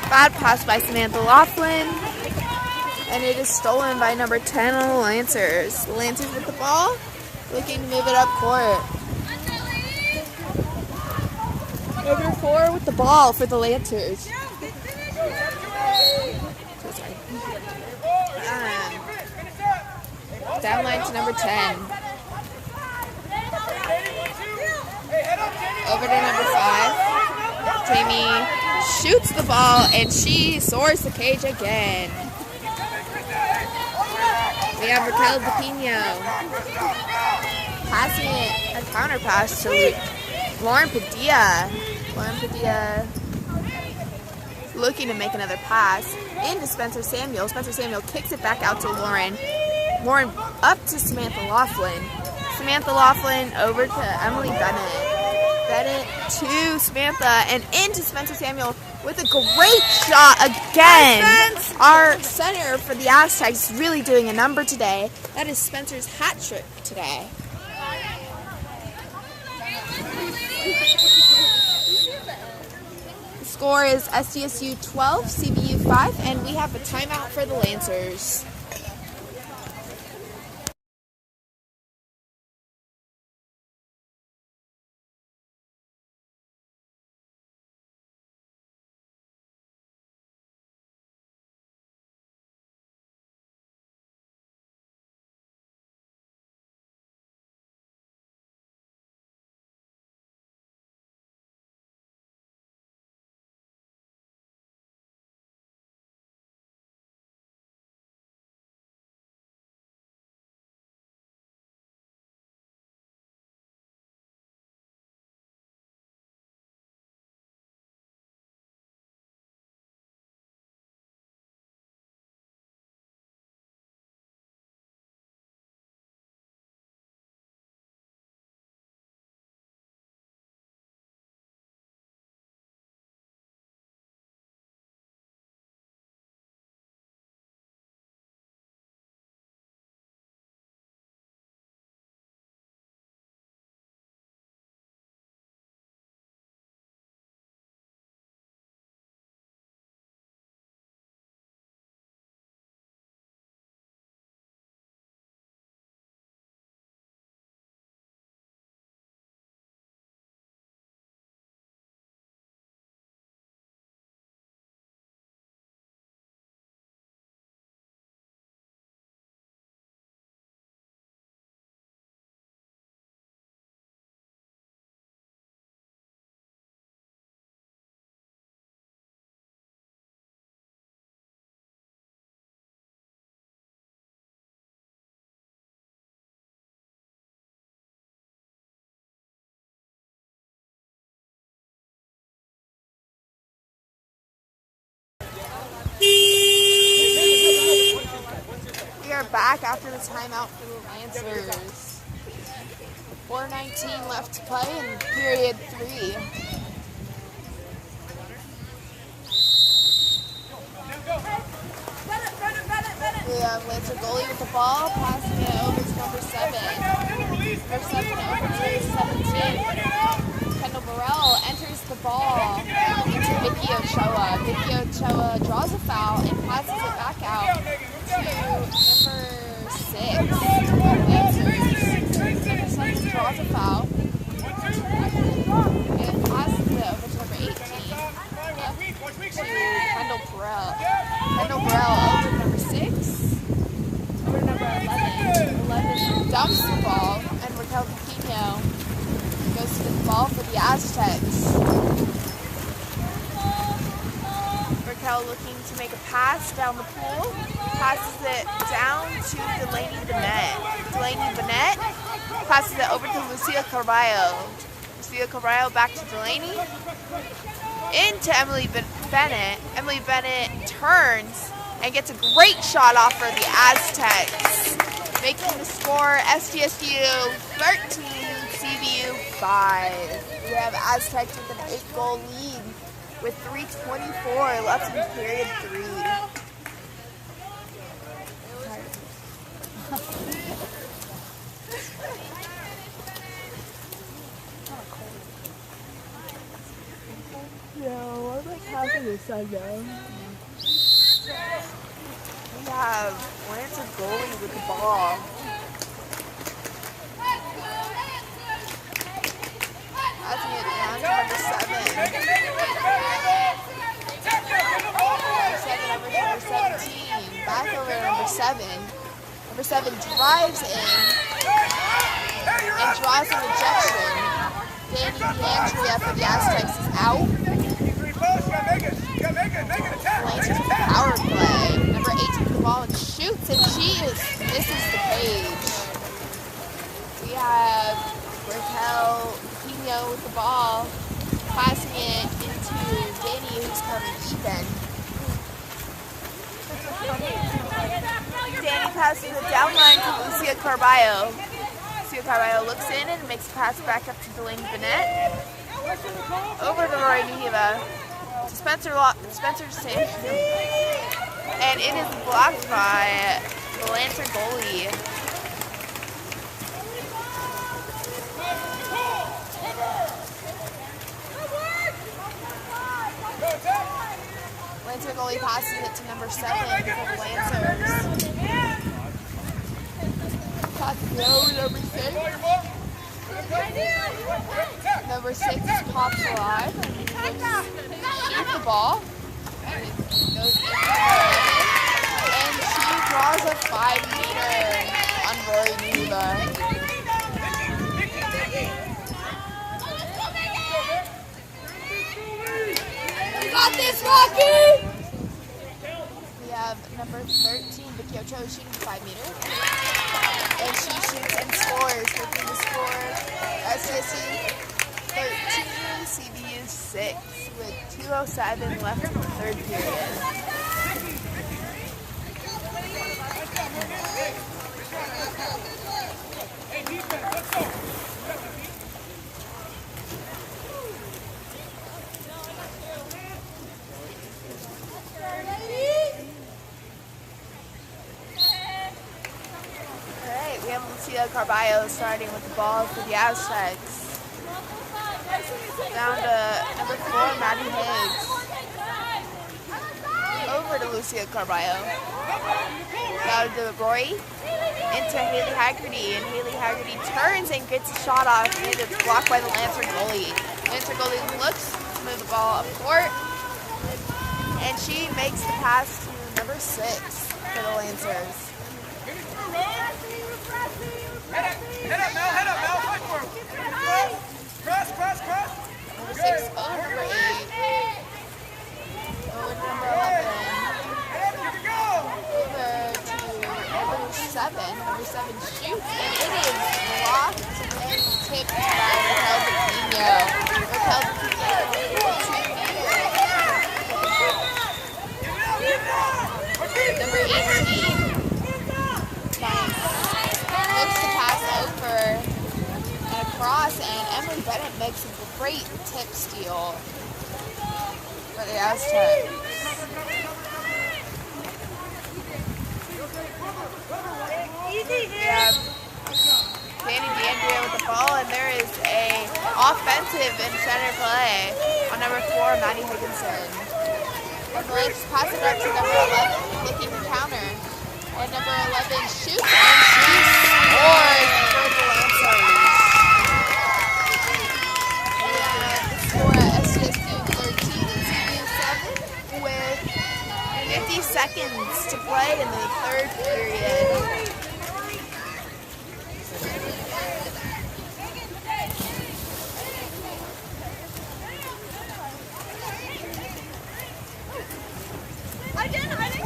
Bad pass by Samantha Laughlin, and it is stolen by number 10 on the Lancers. The Lancers with the ball, looking to move it up court. Number 4 with the ball for the Lancers. Down line to number 10. Over to number 5. Jamie shoots the ball, and she soars the cage again. We have Raquel DePino passing it, a counter pass to Lauren Padilla. Lauren Padilla looking to make another pass into Spencer Samuel. Spencer Samuel kicks it back out to Lauren. Lauren up to Samantha Laughlin. Samantha Laughlin over to Emily Bennett. Bennett to Samantha and into Spencer Samuel. with a great shot again. Our center for the Aztecs is really doing a number today. That is Spencer's hat trick today. The score is SDSU 12, CBU 5, and we have a timeout for the Lancers. We are back after the timeout for the Lancers. 4:19 left to play in period 3. We have Lancer goalie with the ball, passing it over to number 7. Number 7 over to 17. Kendall Burrell enters the ball into Vicky Ochoa. Vicky Ochoa draws a foul and passes it back out to number 6. Number 7 draws a foul and passes it over to number 18. To Kendall Burrell. Kendall Burrell over to number 6. Over to number 11. 11 dumps the ball, and Raquel Pino goes to the ball for the Aztecs. Raquel looking to make a pass down the pool. Passes it down to Delaney Bennett. Delaney Bennett passes it over to Lucia Carballo. Lucia Carballo back to Delaney. Into Emily Bennett. Emily Bennett turns and gets a great shot off for the Aztecs, making the score SDSU 13, CBU 5. We have Aztecs with an 8-goal lead with 3:24 left in period 3. No, what about half of the sun though? We have Lancer goalie with the ball. Passing it down to number 7. Number 7 over to number 17. Back over to number 7. Number 7 drives in and draws an ejection. Danny DeAndrea for the Aztecs is out. Lancers with the power play. Number 18 with the ball and shoots, and she misses the page. We have Raquel Pino with the ball, passing it into Danny, who's coming even. Danny passes it down line to Lucia Carballo. Lucia Carballo looks in and makes a pass back up to Delaney Bennett. Over to Roy Nieva. Spencer Sanchez, and it is blocked by the Lancer goalie. Lancer goalie passes it to number 7 for the Lancers. Passes it over number 6. Number 6 pops alive and shoots the ball. And it goes into her. And she draws a 5-meter on Rory Neva. Got this, Rocky! We have number 13, Vicky Ochoa, shooting 5-meter. And she shoots and scores, looking to score SDSU 13, CBU 6, with 2:07 left in the third period. Hey, defense, let's go. Carballo starting with the ball for the Aztecs. Down to number 4, Maddie Higgs. Over to Lucia Carballo. Down to Roy. Into Haley Haggerty. And Haley Haggerty turns and gets a shot off. And it's blocked by the Lancer goalie. Lancer goalie looks to move the ball up court. And she makes the pass to number 6 for the Lancers. Head up, Mel, fight for him. Cross. Number 6 over number 8. Over number 11. Here we go. Over to number 7. Number 7 shoots, and it is blocked and tipped by Raquel Coutinho. Raquel Coutinho, 2 meters. Number 18. Looks to pass over and across, and Emily Bennett makes a great tip steal for the Aztecs. Yeah, Danny DeAndrea with the ball, and there is a offensive and center play on number 4, Maddie Higginson. And the Lakers pass it up to number 11, looking to counter. And number 11 shoots, and she scores for the Lancers. And the score at SDSU 13, CBU 7, with 50 seconds to play in the third period. I didn't crack it.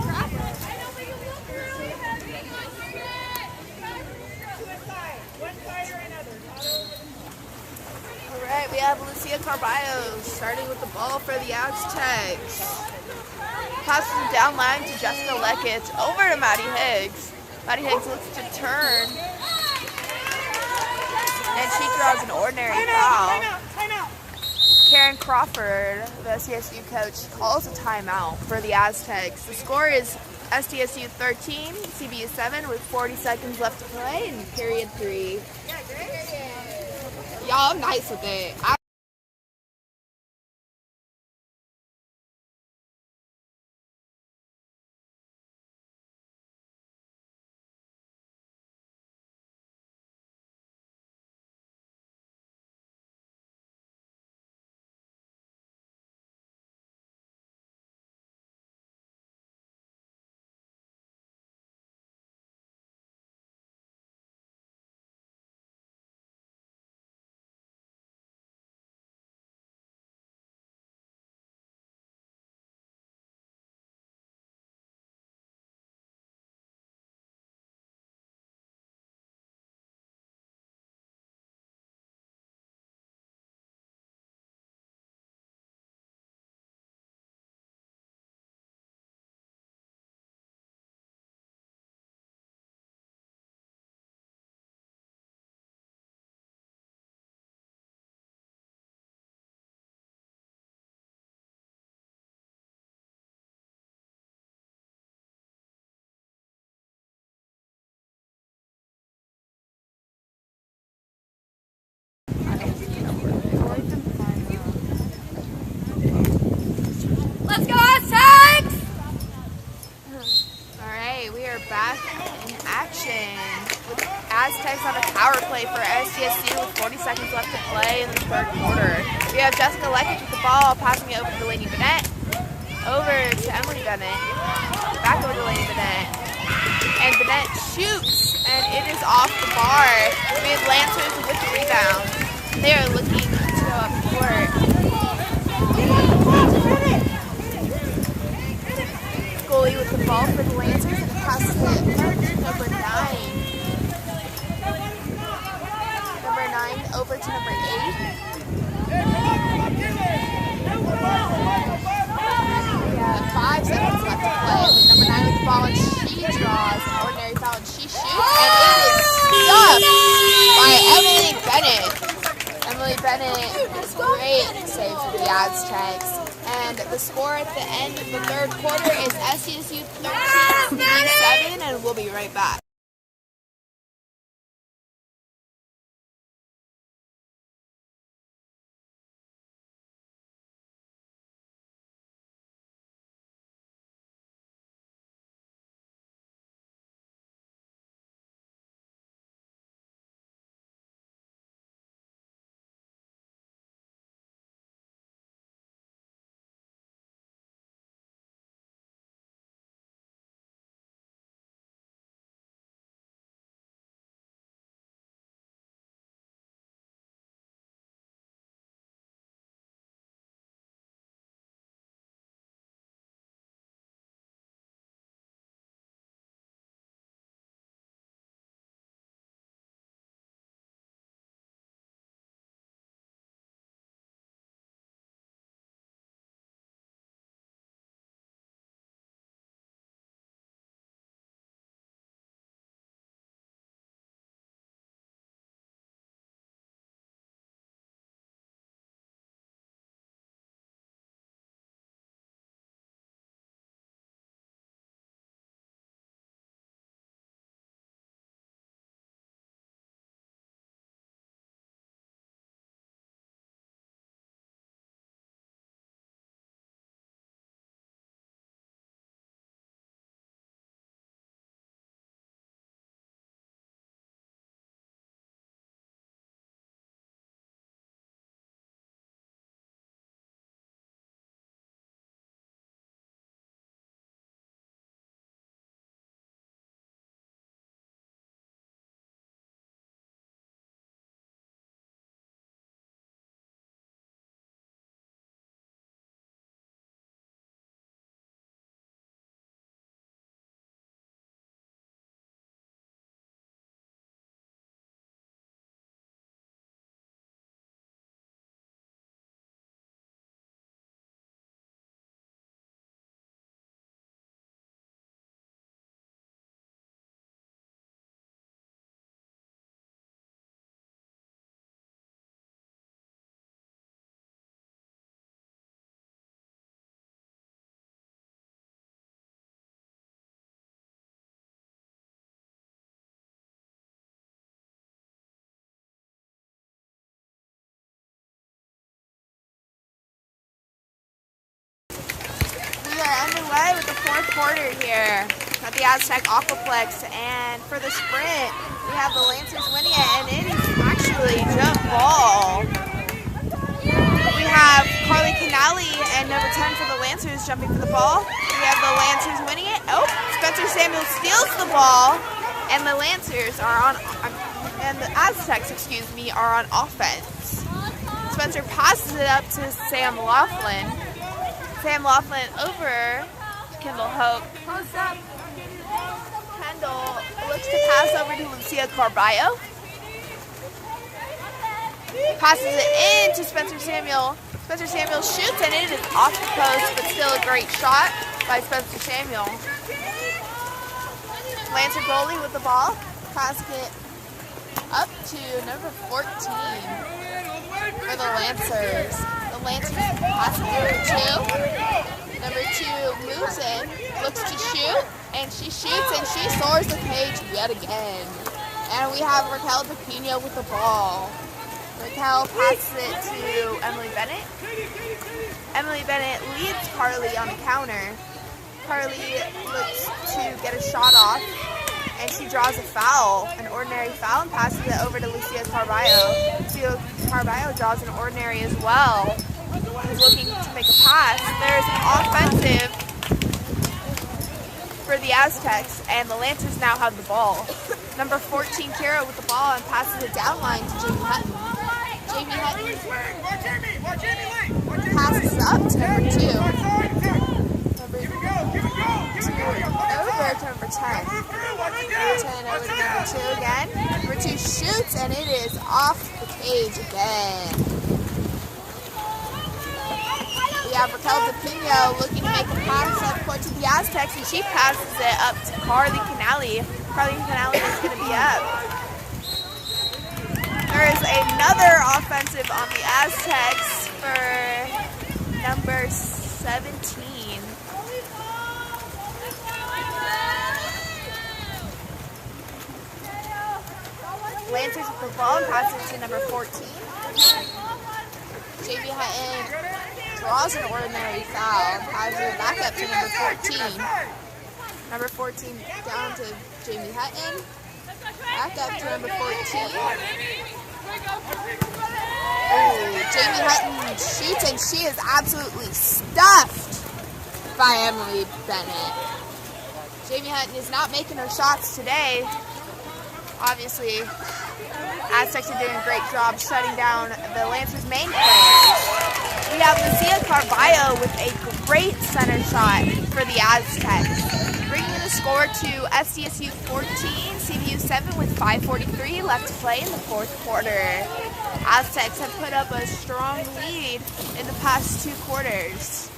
Alright, we have Lucia Carballo starting with the ball for the Aztecs. Passes it down line to Jessica Leckett, over to Maddie Higgs. Maddie Higgs looks to turn, and she draws an ordinary foul. Timeout. Karen Crawford, the SDSU coach, calls a timeout for the Aztecs. The score is SDSU 13, CBU 7, with 40 seconds left to play in period 3. Y'all, I'm nice with it. in action with Aztecs on a power play for SDSU with 40 seconds left to play in the third quarter. We have Jessica Leckich with the ball, passing it over to Delaney Bennett, over to Emily Bennett, back over to Delaney Bennett, and Bennett shoots, and it is off the bar. We have Lancers with the rebound. They are looking to go up court. Goalie with the ball for the Lancers, and passes it to number 9. Number 9 over to number 8. We have 5 seconds left to play with number 9 with the ball, and she draws an ordinary foul, and she shoots, and it is stopped by Emily Bennett. Emily Bennett, great save for the Aztecs. And the score at the end of the third quarter is SDSU 13-7, and we'll be right back. Underway with the fourth quarter here at the Aztec Aquaplex, and for the sprint we have the Lancers winning it, and it is actually jump ball. We have Carly Canali and number 10 for the Lancers jumping for the ball. We have the Lancers winning it. Oh, Spencer Samuel steals the ball, and the Lancers are on, and the Aztecs, excuse me, are on offense. Spencer passes it up to Sam Laughlin. Sam Laughlin over to Kendall Hope. Kendall looks to pass over to Lucia Carballo. Passes it in to Spencer Samuel. Spencer Samuel shoots, and it is off the post, but still a great shot by Spencer Samuel. Lancer goalie with the ball. Passing it up to number 14 for the Lancers. The Lancers pass it over to number 2 moves in, looks to shoot, and she shoots, and she soars the page yet again. And we have Raquel Pepino with the ball. Raquel passes it to Emily Bennett. Emily Bennett leads Carly on a counter. Carly looks to get a shot off. She draws a foul, an ordinary foul, and passes it over to Lucia Carballo. Lucia Carballo draws an ordinary as well. Is looking to make a pass. There's an offensive for the Aztecs, and the Lancers now have the ball. Number 14, Kara, with the ball and passes it down line to Jamie Hutton. Jamie Hutton passes up to number 2. Number 2 over to number 10. Number 10 over to number 2 again. Number 2 shoots, and it is off the cage again. We have Raquel DePino looking to make a pass up court to the Aztecs, and she passes it up to Carly Canali. Carly Canali is going to be up. There is another offensive on the Aztecs for number 17. Lancers with the ball and passes it to number 14. Jamie Hutton draws an ordinary foul and passes it back up to number 14. Number 14 down to Jamie Hutton. Back up to number 14. Oh, Jamie Hutton shoots, and she is absolutely stuffed by Emily Bennett. Jamie Hutton is not making her shots today. Obviously, Aztecs are doing a great job shutting down the Lancers' main players. We have Lucia Carballo with a great center shot for the Aztecs, bringing the score to SDSU 14, CVU 7 with 5:43 left to play in the 4th quarter. Aztecs have put up a strong lead in the past 2 quarters.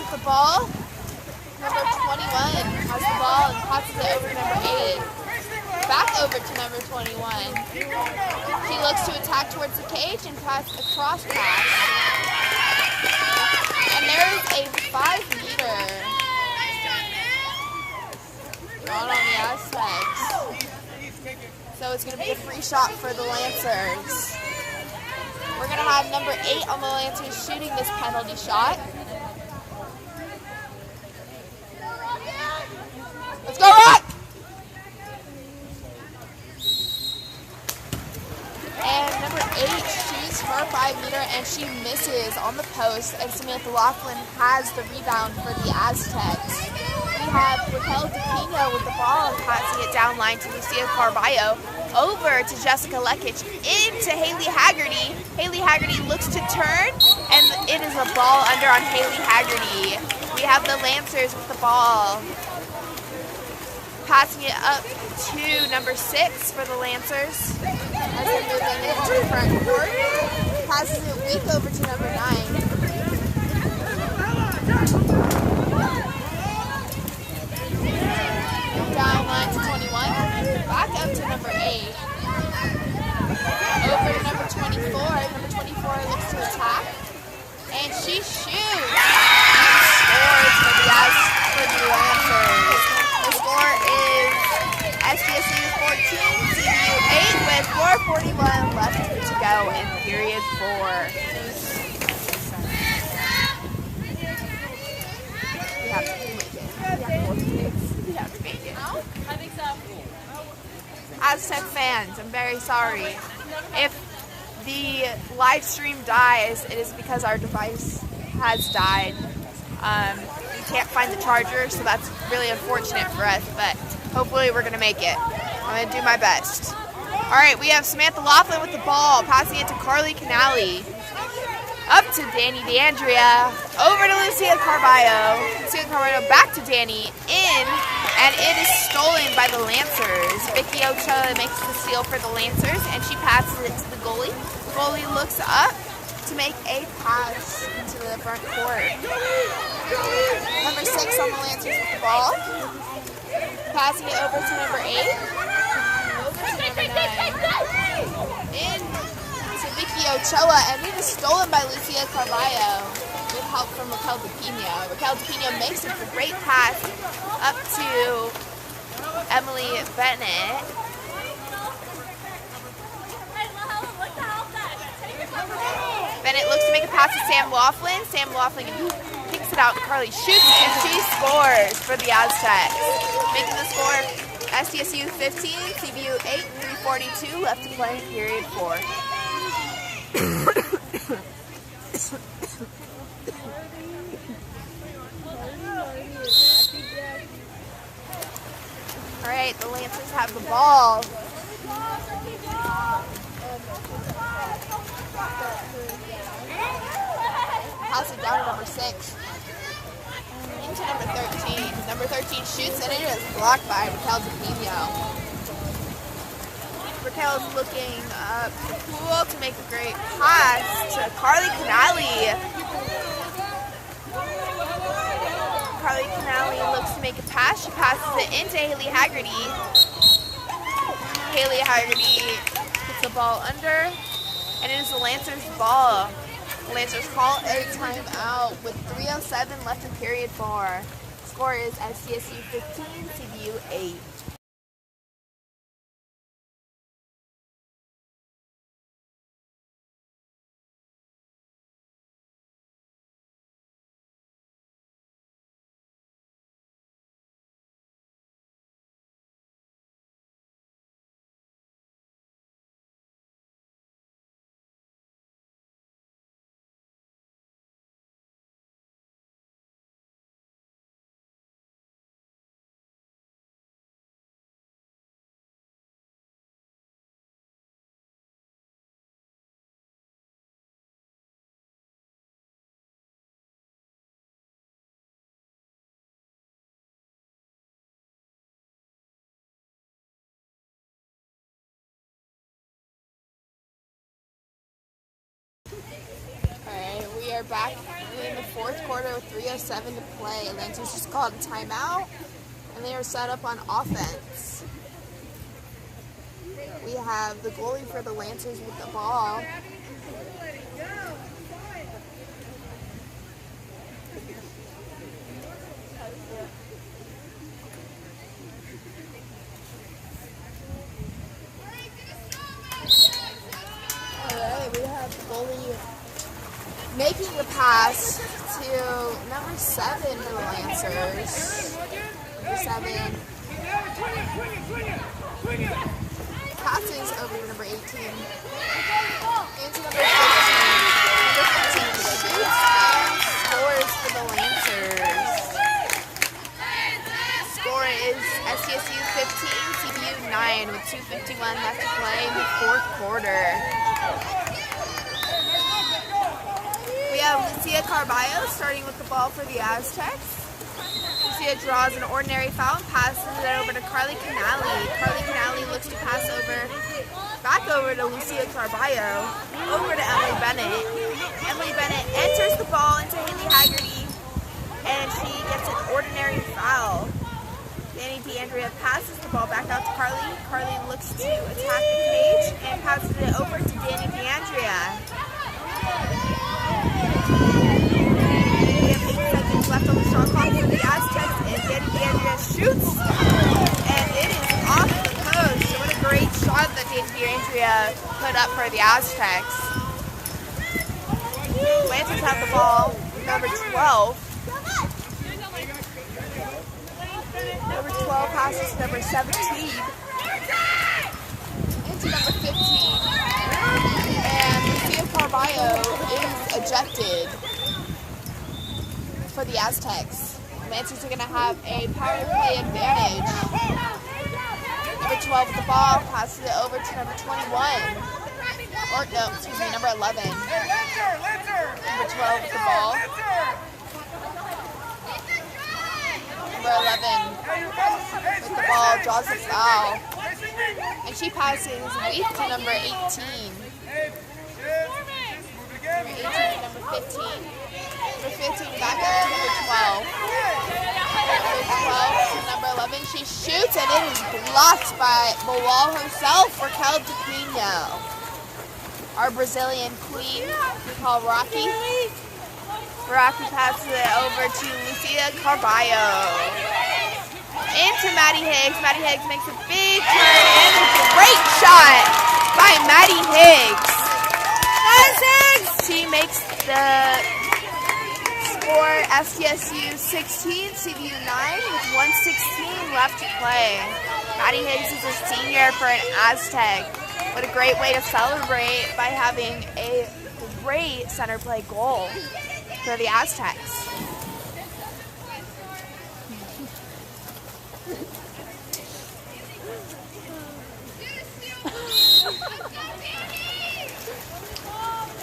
The ball. Number 21 has the ball and passes it over to number 8. Back over to number 21. He looks to attack towards the cage and pass a cross pass. And there is a 5-meter drawn on the Aztecs. So it's going to be a free shot for the Lancers. We're going to have number 8 on the Lancers shooting this penalty shot. Let's go, Rock! And number 8 shoots her 5-meter, and she misses on the post, and Samantha Laughlin has the rebound for the Aztecs. We have Raquel DePino with the ball and passing it down line to Lucia Carballo, over to Jessica Lekic, into Haley Haggerty. Haley Haggerty looks to turn, and it is a ball under on Haley Haggerty. We have the Lancers with the ball. Passing it up to number 6 for the Lancers as they're moving into the front court. Passes it weak over to number 9. Down line to 21. Back up to number 8. Over to number 24. Number 24 looks to attack. And she shoots. And scores for the Lancers. The score is SDSU 14, CVU 8 with 4:41 left to go in period 4. We have to make it. We have to make it. I think so. Aztec fans, I'm very sorry. If the live stream dies, it is because our device has died. We can't find the charger, so that's really unfortunate for us, but hopefully we're going to make it. I'm going to do my best. All right, we have Samantha Laughlin with the ball, passing it to Carly Canali. Up to Danny DeAndrea, over to Lucia Carballo. Lucia Carballo back to Danny, in, and it is stolen by the Lancers. Vicky Ochoa makes the steal for the Lancers, and she passes it to the goalie. The goalie looks up to make a pass into the front court. Number 6 on the Lancers with the ball. Passing it over to number 8. Over to number 9. In to Vicky Ochoa, and it is stolen by Lucia Carballo with help from Raquel DePino. Raquel DePino makes a great pass up to Emily Bennett. Bennett looks to make a pass to Sam Laughlin. Sam Laughlin picks it out. Carly shoots and she scores for the Aztecs. Making the score SDSU 15, CBU 8, 3:42 left to play in period 4. Alright, the Lancers have the ball. Pass it down to number 6. Into number 13. Number 13 shoots and it is blocked by Raquel DePino. Raquel is looking up the pool to make a great pass to Carly Canali. Carly Canali looks to make a pass. She passes it into Haley Haggerty. Haley Haggerty puts the ball under, and it is the Lancers' ball. The Lancers call a timeout with 3:07 left in period 4. Score is SDSU 15, CBU 8. Alright, we are back in the 4th quarter with 3:07 to play. Lancers just called a timeout, and they are set up on offense. We have the goalie for the Lancers with the ball. Alright, we have the goalie making the pass to number 7 for the Lancers. Number 7 passes over to number 18. Into number 15. Number 15 shoots and scores for the Lancers. Score is SDSU 15, CBU 9 with 2:51 left to play in the 4th quarter. We have Lucia Carballo starting with the ball for the Aztecs. Lucia draws an ordinary foul and passes it over to Carly Canali. Carly Canali looks to pass back over to Lucia Carballo, over to Emily Bennett. Emily Bennett enters the ball into Haley Haggerty, and she gets an ordinary foul. Danny DeAndrea passes the ball back out to Carly. Carly looks to attack the cage and passes it over to Danny DeAndrea. We have 8 seconds left on the shot clock for the Aztecs, and Danny DeAndrea shoots, and it is off the post. So what a great shot that Danny DeAndrea put up for the Aztecs. Lancers have the ball, number 12. Number 12 passes to number 17. Into number 15. And Lucia Carballo is ejected for the Aztecs. Lancers are going to have a power play advantage. Number 12 with the ball, passes it over to number 21. Or, no, excuse me, number 11. Number 12 with the ball. Number 11 with the ball draws the foul. And she passes weak to number 18. number 18, number 15. Number 15 back up to number 12. Number 12 to number 11. She shoots and it is blocked by the wall herself, Raquel DePino. Our Brazilian queen, we call Rocky. Rocky passes it over to Lucia Carballo. Into Maddie Higgs. Maddie Higgs makes a big turn and a great shot by Maddie Higgs. She makes the score SDSU 16, CBU 9 with 1:16 left to play. Maddie Higgs is a senior for an Aztec. What a great way to celebrate by having a great center play goal for the Aztecs.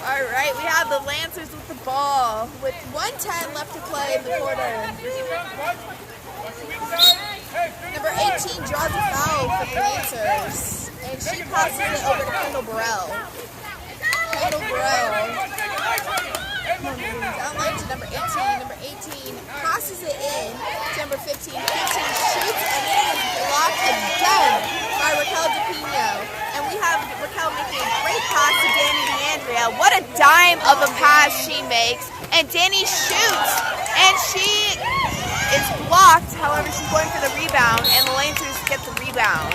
All right, we have the Lancers with the ball with 1:10 left to play in the quarter. Number 18 draws a foul for the Lancers, and she passes it over to Kendall Burrell. Kendall Burrell downline to number 18. Number 18 passes it in to number 15. 15 shoots, and it is blocked again by Raquel DePino. And we have Raquel making a great pass to Danny DeAndrea. What a dime of a pass she makes. And Danny shoots, and she is blocked. However, she's going for the rebound, and the Lancers get the rebound.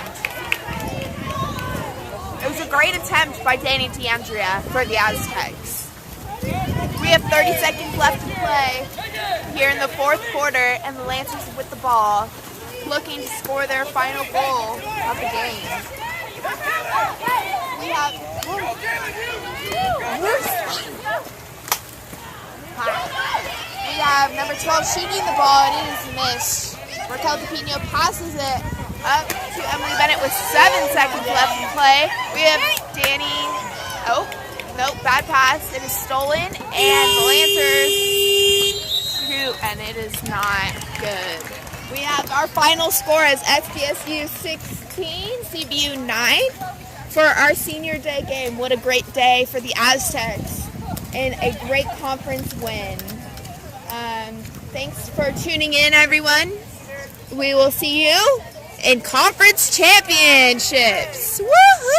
It was a great attempt by Danny DeAndrea for the Aztecs. We have 30 seconds left to play here in the fourth quarter, and the Lancers with the ball, looking to score their final goal of the game. We have number 12 shooting the ball, and it is missed. Raquel DePino passes it up to Emily Bennett with 7 seconds left to play. We have Danny. Oh, nope, bad pass. It is stolen, and the Lancers shoot, and it is not good. We have our final score as SDSU 16, CBU 9 for our senior day game. What a great day for the Aztecs and a great conference win. Thanks for tuning in, everyone. We will see you in conference championships. Woohoo!